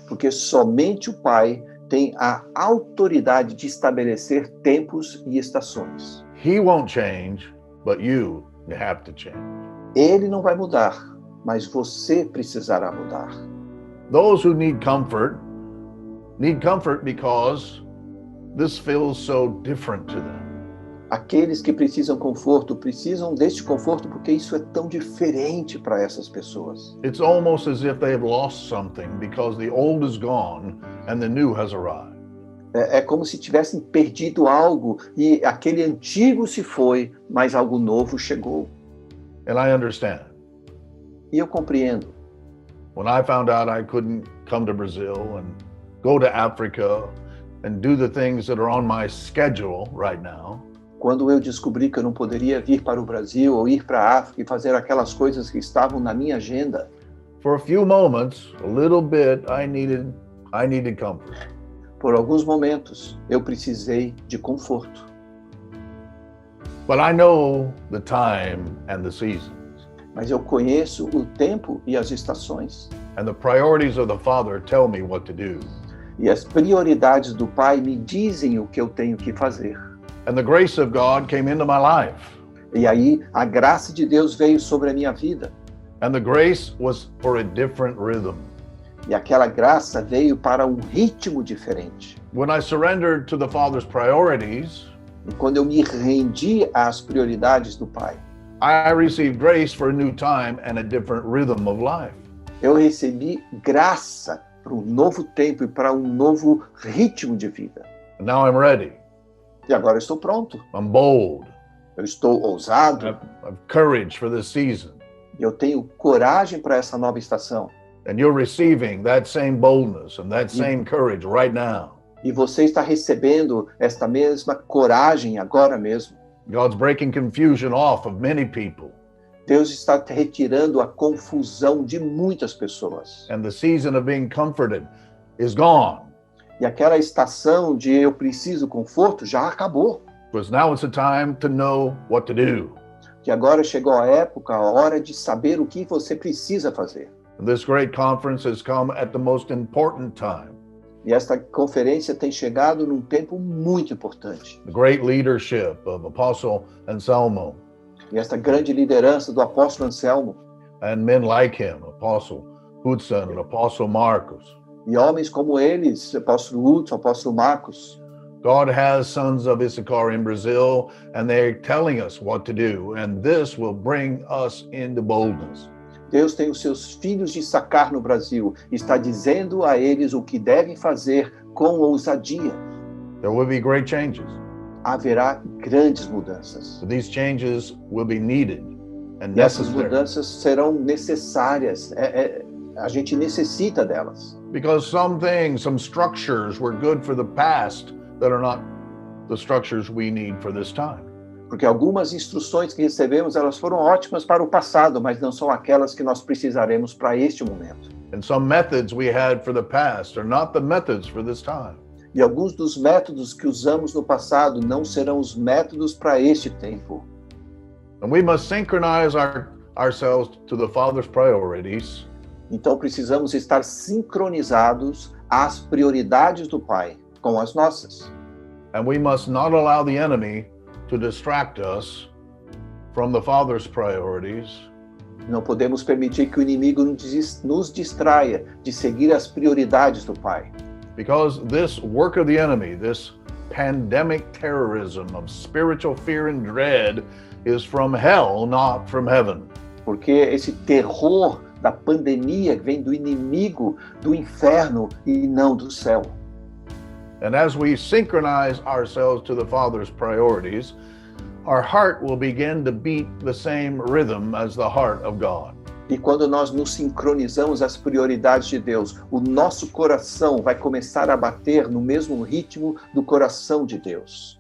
S5: Porque somente o Pai tem a autoridade de estabelecer tempos e estações.
S4: He won't change, but you have to change.
S5: Ele não vai mudar, mas você precisará mudar.
S4: Those who need comfort because this feels so different to them.
S5: Aqueles que precisam precisam deste conforto porque isso é tão diferente para essas pessoas.
S4: It's almost as if they have lost something because the old is gone and the new has arrived.
S5: É como se tivessem perdido algo e aquele antigo se foi, mas algo novo chegou.
S4: And I understand.
S5: E eu compreendo.
S4: When I found out I couldn't come to Brazil and go to Africa and do the things that are on my schedule right now,
S5: Quando eu descobri que eu não poderia vir para o Brasil ou ir para a África e fazer aquelas coisas que estavam na minha agenda,
S4: for a few moments, a little bit, I needed comfort.
S5: por alguns momentos, eu precisei de conforto.
S4: But I know the time and the seasons.
S5: Mas eu conheço o tempo e as estações.
S4: And the priorities of the Father tell me what to do.
S5: E as prioridades do Pai me dizem o que eu tenho que fazer.
S4: And the grace of God came into my life.
S5: E aí, a graça de Deus veio sobre a minha vida.
S4: And the grace was for a different rhythm.
S5: E aquela graça veio para um ritmo diferente.
S4: When I surrendered to the Father's priorities,
S5: E quando eu me rendi às prioridades do Pai,
S4: I received grace for a new time and a different rhythm of life.
S5: eu recebi graça para um novo tempo e para um novo ritmo de vida.
S4: And now I'm ready.
S5: E agora eu estou pronto.
S4: I'm bold.
S5: Eu estou ousado.
S4: I've courage for this season.
S5: Eu tenho coragem para essa nova estação.
S4: And you're receiving that same boldness and that same courage right now.
S5: E você está recebendo esta mesma coragem agora mesmo.
S4: God's breaking confusion off of many people.
S5: Deus está retirando a confusão de muitas pessoas.
S4: And the season of being comforted is gone.
S5: E aquela estação de eu preciso conforto já acabou.
S4: Because now it's a time to know what to do.
S5: Que agora chegou a época, a hora de saber o que você precisa fazer.
S4: And this great conference has come at the most important time.
S5: E esta conferência tem chegado num tempo muito importante.
S4: The great leadership of Apostle Anselmo
S5: E esta grande liderança do apóstolo Anselmo
S4: and men like him, Apostle Hudson and Apostle Marcos.
S5: e homens como eles, apóstolo Hudson, apóstolo Marcos.
S4: God has sons of Issachar in Brazil, and they're telling us what to do, and this will bring us into boldness.
S5: Deus tem os seus filhos de Issacar no Brasil e está dizendo a eles o que devem fazer com ousadia.
S4: There will be great changes.
S5: Haverá grandes mudanças.
S4: These changes will be needed and
S5: E essas
S4: necessary
S5: mudanças serão necessárias. A gente necessita delas.
S4: because some things, some structures were good for the past that are not the structures we need for this time.
S5: Porque algumas instruções que recebemos, elas foram ótimas para o passado, mas não são aquelas que nós precisaremos para este momento.
S4: And some methods we had for the past are not the methods for this time.
S5: E alguns dos métodos que usamos no passado não serão os métodos para este tempo.
S4: And we must synchronize our ourselves to the Father's priorities.
S5: Então precisamos estar sincronizados às prioridades do Pai com as nossas.
S4: And we must not allow the enemy to distract us from the Father's priorities.
S5: Não podemos permitir que o inimigo nos distraia de seguir as prioridades do Pai.
S4: Because this work of the enemy, this pandemic terrorism of spiritual fear and dread, is from hell, not from heaven.
S5: Porque esse terror da pandemia vem do inimigo do inferno e não do céu.
S4: And as we synchronize ourselves to the Father's priorities, our heart will begin to beat the same rhythm as the heart of God.
S5: E quando nós nos sincronizamos às prioridades de Deus, o nosso coração vai começar a bater no mesmo ritmo do coração de Deus.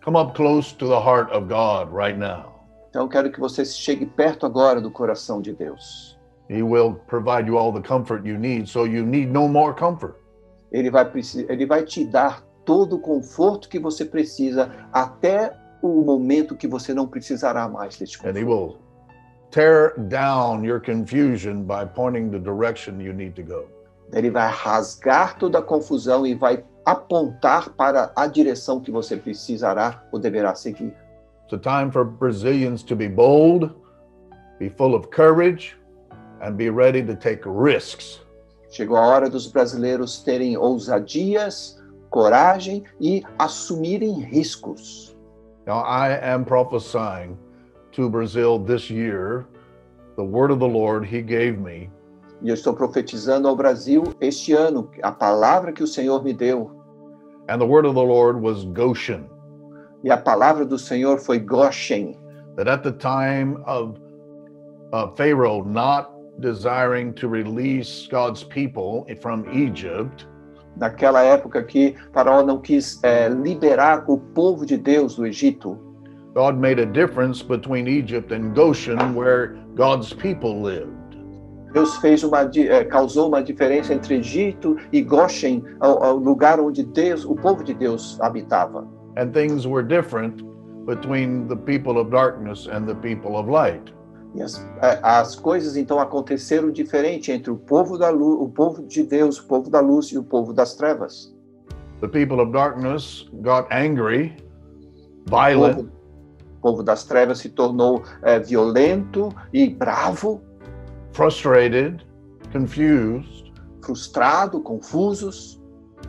S4: Come up close to the heart of God right now.
S5: Então quero que você chegue perto agora do coração de Deus.
S4: He will provide you all the comfort you need, so you need no more comfort.
S5: Ele vai te dar todo o conforto que você precisa até o momento que você não precisará mais deste
S4: And he
S5: conforto.
S4: will tear down your confusion by pointing the direction you need to go.
S5: Ele vai rasgar toda a confusão e vai apontar para a direção que você precisará ou deverá seguir.
S4: It's a time for Brazilians to be bold, be full of courage, and be ready to take risks.
S5: Chegou a hora dos brasileiros terem ousadias, coragem e assumirem riscos.
S4: Now, I am prophesying to Brazil this year, the word of the Lord he gave me,
S5: E eu estou profetizando ao Brasil este ano, a palavra que o Senhor me deu.
S4: and the word of the Lord was Goshen,
S5: E a palavra do Senhor foi Goshen.
S4: that at the time of Pharaoh not desiring to release God's people from Egypt,
S5: Naquela época que Faraó não quis liberar o povo de Deus do Egito,
S4: God made a difference between Egypt and Goshen, where God's people lived.
S5: Deus causou uma diferença entre Egito e Goshen, o lugar onde o povo de Deus habitava.
S4: And things were different between the people of darkness and the people of light.
S5: E as coisas então aconteceram diferente entre o povo da luz, o povo de Deus, o povo da luz e o povo das trevas.
S4: The people of darkness got angry, violent,
S5: O povo das trevas se tornou violento e bravo,
S4: frustrated, confused,
S5: frustrado, confusos,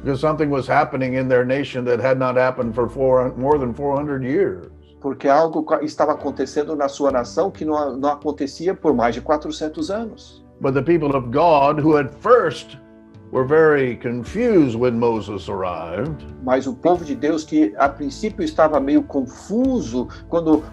S4: because something was happening in their nation that had not happened for more than 400 years.
S5: porque algo estava acontecendo na sua nação que não acontecia por mais de 400 anos.
S4: But the people of God, who at first were very confused when Moses arrived,
S5: Mas o povo de Deus, que a princípio estava meio confuso quando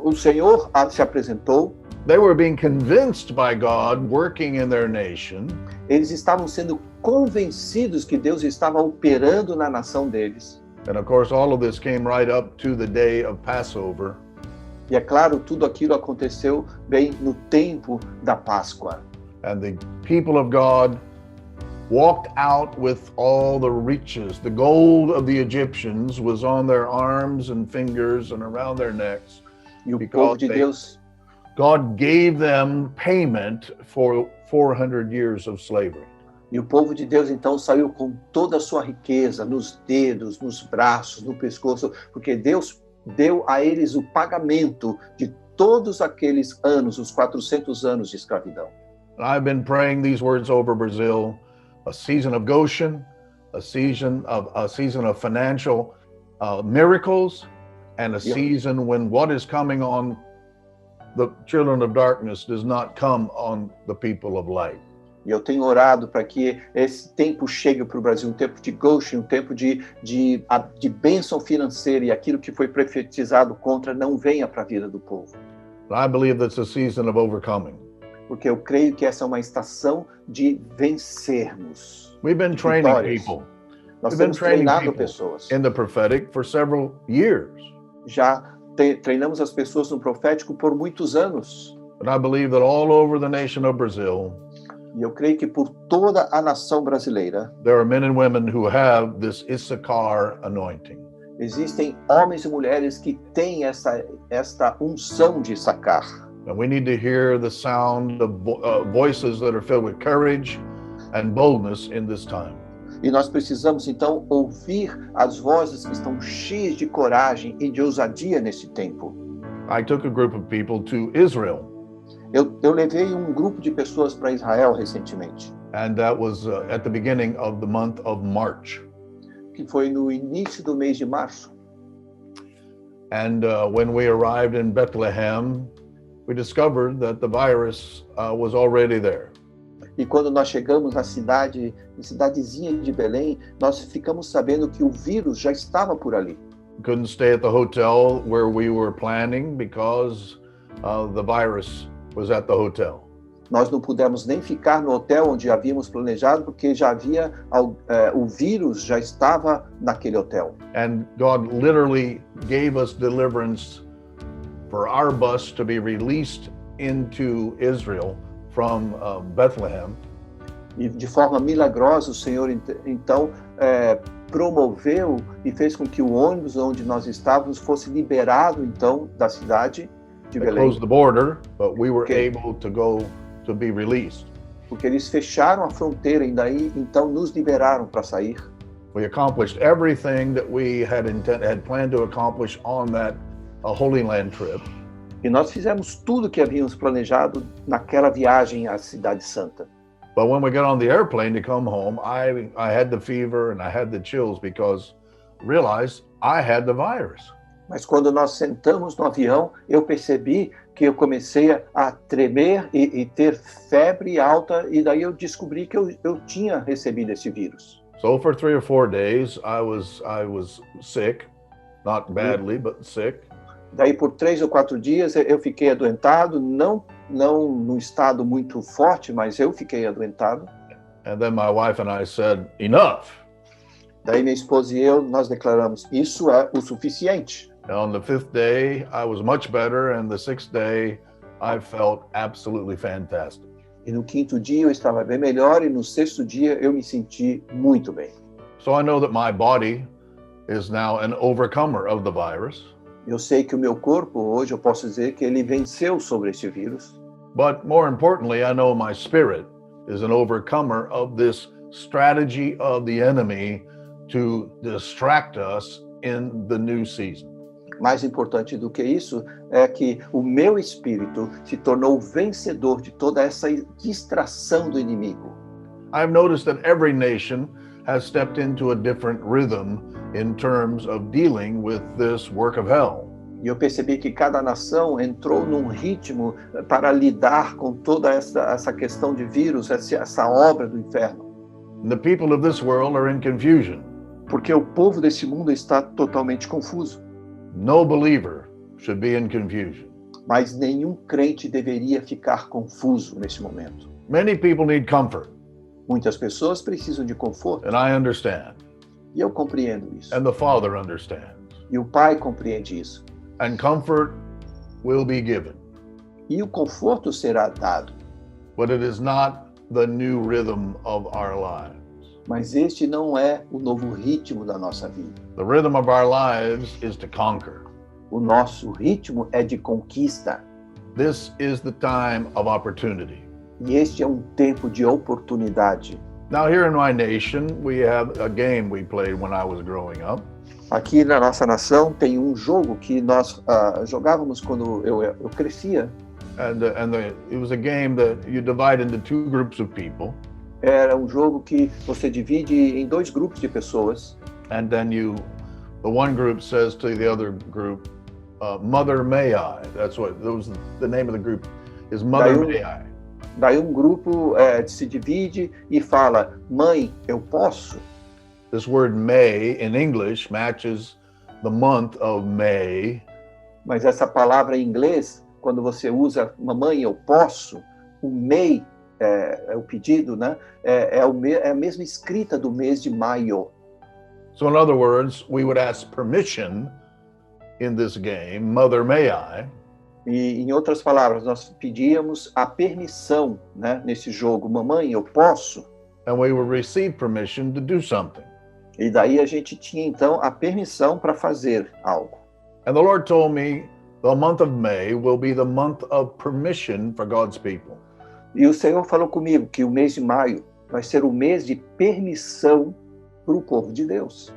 S5: o Senhor se apresentou,
S4: they were being convinced by God working in their nation,
S5: eles estavam sendo convencidos que Deus estava operando na nação deles.
S4: and of course all of this came right up to the day of Passover.
S5: E é claro, tudo aquilo aconteceu bem no tempo da Páscoa.
S4: And the people of God walked out with all the riches. The gold of the Egyptians was on their arms and fingers and around their necks.
S5: E o povo de Deus,
S4: God gave them payment for 400 years of slavery.
S5: e o povo de Deus então saiu com toda a sua riqueza nos dedos, nos braços, no pescoço, porque Deus deu a eles o pagamento de todos aqueles anos, os 400 anos de escravidão.
S4: And I've been praying these words over Brazil, a season of Goshen, a season of financial miracles, and a season when what is coming on the children of darkness does not come on the people of light.
S5: E eu tenho orado para que esse tempo chegue para o Brasil, um tempo de Goshen, um tempo de bênção financeira, e aquilo que foi profetizado contra não venha para a vida do povo.
S4: I believe that's a season of overcoming.
S5: Porque eu creio que essa é uma estação de vencermos.
S4: We've been training
S5: Vitórias.
S4: people
S5: Nós
S4: We've been
S5: temos
S4: training
S5: treinado
S4: people
S5: pessoas.
S4: in the prophetic for several years.
S5: Já treinamos as pessoas no profético por muitos anos.
S4: But I believe that all over the nation of Brazil,
S5: E eu creio que por toda a nação brasileira,
S4: there are men and women who have this Issachar anointing.
S5: existem homens e mulheres que têm esta unção de sacar.
S4: And we need to hear the sound of voices that are filled with courage and boldness in this time.
S5: E nós precisamos, então, ouvir as vozes que estão cheias de coragem e de ousadia nesse tempo.
S4: I took a group of people to Israel,
S5: Eu levei um grupo de pessoas para Israel recentemente,
S4: and that was at the beginning of the month of March.
S5: que foi no início do mês de março.
S4: And when we arrived in Bethlehem, we discovered that the virus was already there.
S5: E quando nós chegamos na cidadezinha de Belém, nós ficamos sabendo que o vírus já estava por ali.
S4: Couldn't stay at the hotel where we were planning because the virus was at the hotel.
S5: Nós não pudemos nem ficar no hotel onde havíamos planejado, porque já havia o vírus já estava naquele hotel.
S4: And God literally gave us deliverance for our bus to be released into Israel from Bethlehem.
S5: E de forma milagrosa, o Senhor então promoveu e fez com que o ônibus onde nós estávamos fosse liberado então da cidade de
S4: They
S5: Belém.
S4: closed the border, but we were
S5: Okay.
S4: able to go to be released.
S5: Porque eles fecharam a fronteira e daí então nos liberaram para sair.
S4: We accomplished everything that we had planned to accomplish on that Holy Land trip.
S5: E nós fizemos tudo que havíamos planejado naquela viagem à Cidade Santa.
S4: But when we got on the airplane to come home, I had the fever and I had the chills because I realized I had the virus.
S5: Mas quando nós sentamos no avião, eu percebi que eu comecei a tremer e ter febre alta, e daí eu descobri que eu tinha recebido esse vírus.
S4: So for 3 or 4 days, I was sick, not badly, but sick.
S5: Daí por 3 ou 4 dias eu fiquei adoentado, não num estado muito forte, mas eu fiquei adoentado.
S4: And then my wife and I said, enough.
S5: Daí minha esposa e eu, nós declaramos, isso é o suficiente.
S4: And on the 5th day, I was much better, and the 6th day, I felt absolutely fantastic.
S5: E no 5º dia eu estava bem melhor, e no 6º dia eu me senti muito bem.
S4: So I know that my body is now an overcomer of the virus.
S5: Eu sei que o meu corpo, hoje, eu posso dizer que ele venceu sobre este vírus.
S4: But more importantly, I know my spirit is an overcomer of this strategy of the enemy to distract us in the new season.
S5: Mais importante do que isso é que o meu espírito se tornou vencedor de toda essa distração do inimigo.
S4: I've noticed that every nation has stepped into a different rhythm in terms of dealing with this work of hell.
S5: E eu percebi que cada nação entrou num ritmo para lidar com toda essa questão de vírus, essa obra do inferno.
S4: The people of this world are in confusion.
S5: Porque o povo desse mundo está totalmente confuso.
S4: No believer should be in confusion.
S5: Mas nenhum crente deveria ficar confuso nesse momento.
S4: Many people need comfort,
S5: Muitas pessoas precisam de conforto.
S4: and I understand,
S5: E eu compreendo isso.
S4: and the Father understands.
S5: E o Pai compreende isso.
S4: And comfort will be given,
S5: E o conforto será dado.
S4: but it is not the new rhythm of our lives.
S5: Mas este não é o novo ritmo da nossa vida.
S4: The rhythm of our lives is to conquer.
S5: O nosso ritmo é de conquista.
S4: This is the time of opportunity.
S5: E este é um tempo de oportunidade.
S4: Now, here in my nation, we have a game we played when I was growing up.
S5: Aqui na nossa nação tem um jogo que nós jogávamos quando eu crescia.
S4: It was a game that you divide into 2 groups of people.
S5: Era um jogo que você divide em 2 grupos de pessoas.
S4: And then the one group says to the other group, Mother, may I? The name of the group is Mother, may I?
S5: Daí um grupo se divide e fala, mãe, eu posso?
S4: This word may in English matches the month of May.
S5: Mas essa palavra em inglês, quando você usa mamãe, eu posso, o may é o pedido, né? É a mesma escrita do mês de maio.
S4: So in other words, we would ask permission in this game, Mother, may I?
S5: E em outras palavras, nós pedíamos a permissão, né, nesse jogo, mamãe, eu posso?
S4: And we would receive permission to do something.
S5: E daí a gente tinha então a permissão para fazer algo.
S4: And the Lord told me the month of May will be the month of permission for God's people.
S5: E o Senhor falou comigo que o mês de maio vai ser o mês de permissão para o povo de Deus.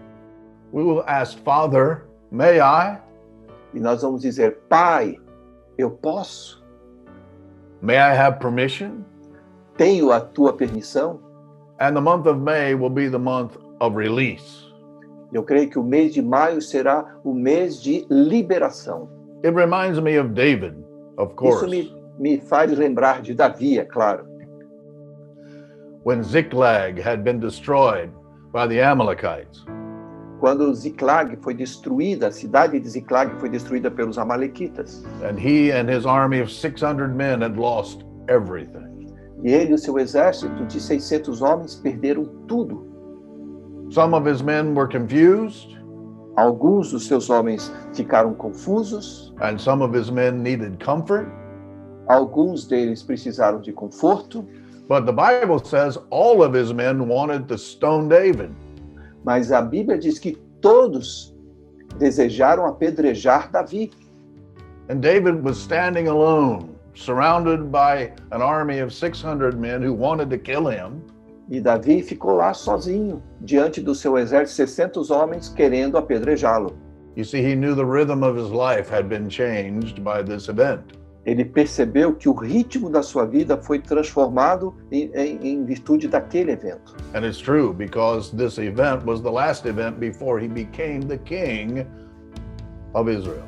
S4: We will ask, Father, may I?
S5: E nós vamos dizer, Pai, eu posso?
S4: May I have permission?
S5: Tenho a tua permissão?
S4: And the month of May will be the month of release.
S5: Eu creio que o mês de maio será o mês de liberação.
S4: It reminds me of David, of course.
S5: Isso me faz lembrar de Davi, é claro.
S4: When Ziklag had been destroyed by the Amalekites.
S5: Quando Ziklag foi destruída, a cidade de Ziklag foi destruída pelos amalequitas.
S4: And he and his army of 600 men had lost everything.
S5: E ele e o seu exército de 600 homens perderam tudo.
S4: Some of his men were confused,
S5: Alguns dos seus homens ficaram confusos,
S4: and some of his men needed comfort.
S5: alguns deles precisaram de conforto,
S4: But the Bible says all of his men wanted to stone David.
S5: mas a Bíblia diz que todos desejaram apedrejar Davi.
S4: And David was standing alone, surrounded by an army of 600 men who wanted to kill him.
S5: E Davi ficou lá sozinho, diante do seu exército, 600 homens querendo apedrejá-lo.
S4: You see, he knew the rhythm of his life had been changed by this event.
S5: Ele percebeu que o ritmo da sua vida foi transformado em virtude daquele evento.
S4: And it's true, because this event was the last event before he became the king of Israel.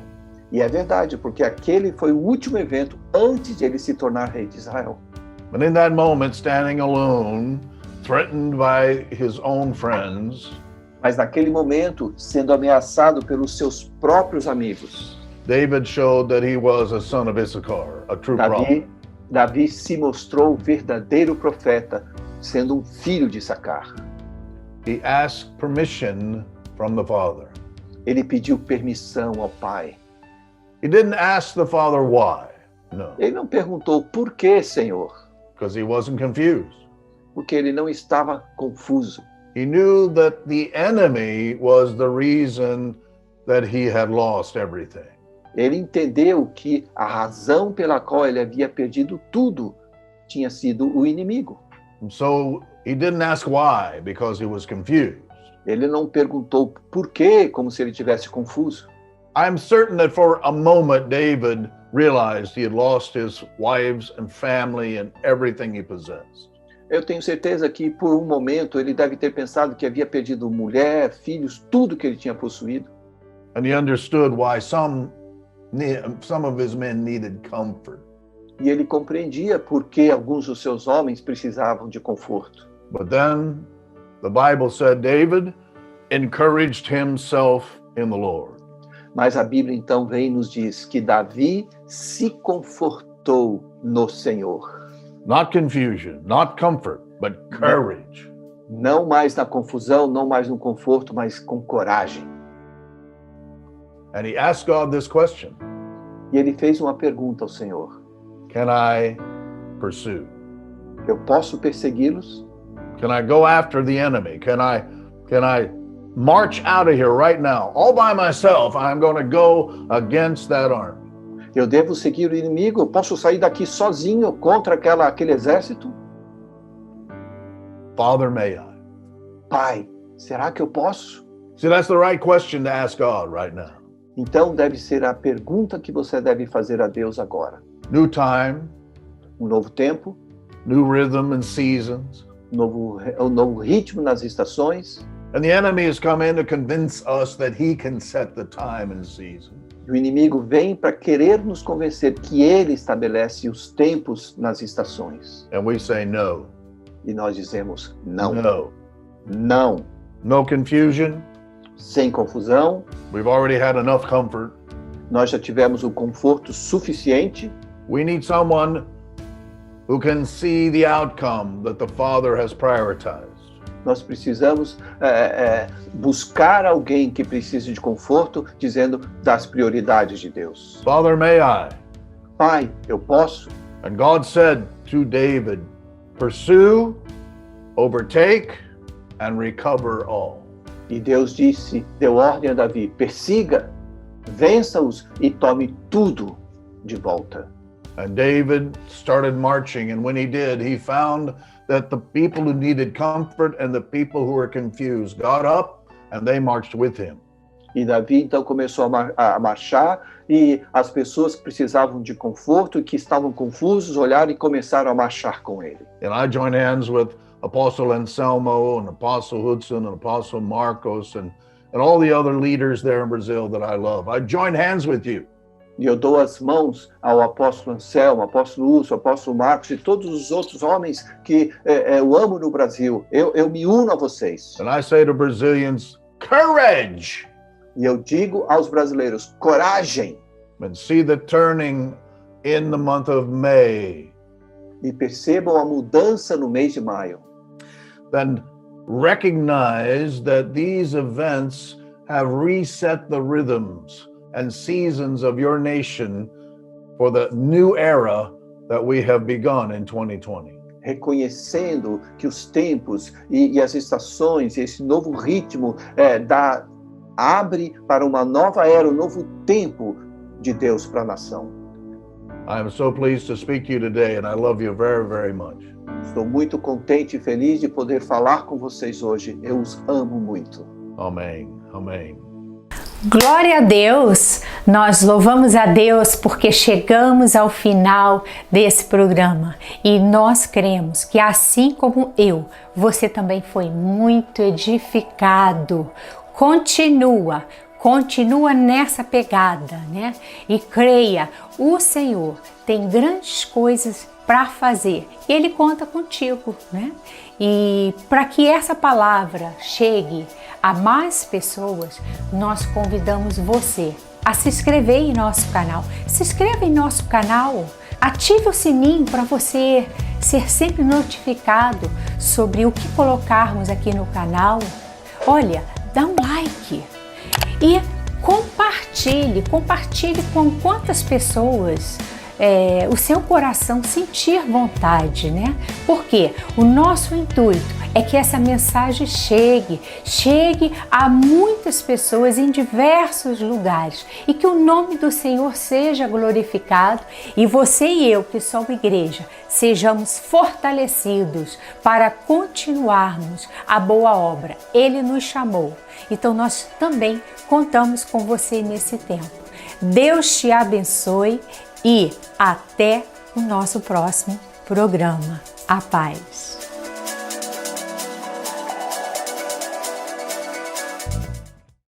S5: E é verdade, porque aquele foi o último evento antes de ele se tornar rei de Israel.
S4: But in that moment, standing alone, threatened by his own friends,
S5: Mas naquele momento, sendo ameaçado pelos seus próprios amigos,
S4: David showed that he was a son of Issachar, a true prophet.
S5: Davi se mostrou o verdadeiro profeta, sendo um filho de Sacar.
S4: He asked permission from the Father.
S5: Ele pediu permissão ao pai.
S4: He didn't ask the Father why. No,
S5: Ele não perguntou por que, Senhor,
S4: because he wasn't confused.
S5: porque ele não estava confuso.
S4: He knew that the enemy was the reason that he had lost everything.
S5: Ele entendeu que a razão pela qual ele havia perdido tudo tinha sido o inimigo.
S4: And so he didn't ask why, because he was confused.
S5: Ele não perguntou por quê, como se ele tivesse confuso.
S4: I'm certain that for a moment David realized he had lost his wives and family and everything he possessed.
S5: Eu tenho certeza que por um momento ele deve ter pensado que havia perdido mulher, filhos, tudo que ele tinha possuído.
S4: And he understood why some of his men needed comfort.
S5: E ele compreendia por que alguns dos seus homens precisavam de conforto.
S4: But then the Bible said David encouraged himself in the Lord.
S5: Mas a Bíblia então vem e nos diz que Davi se confortou no Senhor.
S4: Not confusion, not comfort, but courage.
S5: Não mais na confusão, não mais no conforto, mas com coragem.
S4: And he asked God this question:
S5: E ele fez uma pergunta ao Senhor.
S4: Can I pursue?
S5: Eu posso persegui-los?
S4: Can I go after the enemy? Can I march out of here right now? All by myself, I'm going to go against that army.
S5: Eu devo seguir o inimigo? Eu posso sair daqui sozinho contra aquele exército?
S4: Father, may I?
S5: Pai, será que eu posso?
S4: See, that's the right question to ask God right now.
S5: Então deve ser a pergunta que você deve fazer a Deus agora.
S4: New time,
S5: Um novo tempo,
S4: new rhythm and seasons.
S5: um novo ritmo nas estações.
S4: And the enemy has come in to convince us that he can set the time and season.
S5: O inimigo vem para querer nos convencer que ele estabelece os tempos nas estações.
S4: And we say no,
S5: E nós dizemos não,
S4: no.
S5: não,
S4: No confusion.
S5: sem confusão.
S4: We've already had enough comfort.
S5: Nós já tivemos o conforto suficiente.
S4: We need someone who can see the outcome that the Father has prioritized.
S5: Nós precisamos buscar alguém que precise de conforto, dizendo das prioridades de Deus.
S4: Father, may I?
S5: Pai, eu posso?
S4: And God said to David, pursue, overtake, and recover all.
S5: E Deus deu ordem a Davi, persiga, vença-os e tome tudo de volta.
S4: And David started marching, and when he did, he found that the people who needed comfort and the people who were confused got up and they marched with him.
S5: E Davi então começou a marchar, e as pessoas que precisavam de conforto e que estavam confusos olharam e começaram a marchar com ele.
S4: And I join hands with Apostle Anselmo and Apostle Hudson and Apostle Marcos and all the other leaders there in Brazil that I love. I join hands with you.
S5: E eu dou as mãos ao apóstolo Anselmo, apóstolo Lúcio, apóstolo Marcos e todos os outros homens que eu amo no Brasil. Eu me uno a vocês.
S4: And I say to Brazilians, courage!
S5: E eu digo aos brasileiros, coragem!
S4: And see the turning in the month of May.
S5: E percebam a mudança no mês de maio.
S4: Then recognize that these events have reset the rhythms and seasons of your nation for the new era that we have begun in 2020.
S5: Reconhecendo que os tempos e as estações, esse novo ritmo abre para uma nova era, um novo tempo de Deus para a nação.
S4: I am so pleased to speak to you today, and I love you very, very much.
S5: Estou muito contente e feliz de poder falar com vocês hoje. Eu os amo muito.
S4: Amém. Amém.
S1: Glória a Deus! Nós louvamos a Deus porque chegamos ao final desse programa e nós cremos que assim como eu, você também foi muito edificado. Continua nessa pegada, né? E creia, o Senhor tem grandes coisas para fazer. Ele conta contigo, né? E para que essa palavra chegue a mais pessoas, nós convidamos você a se inscrever em nosso canal. Se inscreva em nosso canal, ative o sininho para você ser sempre notificado sobre o que colocarmos aqui no canal. Olha, dá um like e compartilhe com quantas pessoas o seu coração sentir vontade, né? Porque o nosso intuito é que essa mensagem chegue a muitas pessoas em diversos lugares e que o nome do Senhor seja glorificado e você e eu, que somos igreja, sejamos fortalecidos para continuarmos a boa obra. Ele nos chamou, então nós também contamos com você nesse tempo. Deus te abençoe e até o nosso próximo programa. A paz.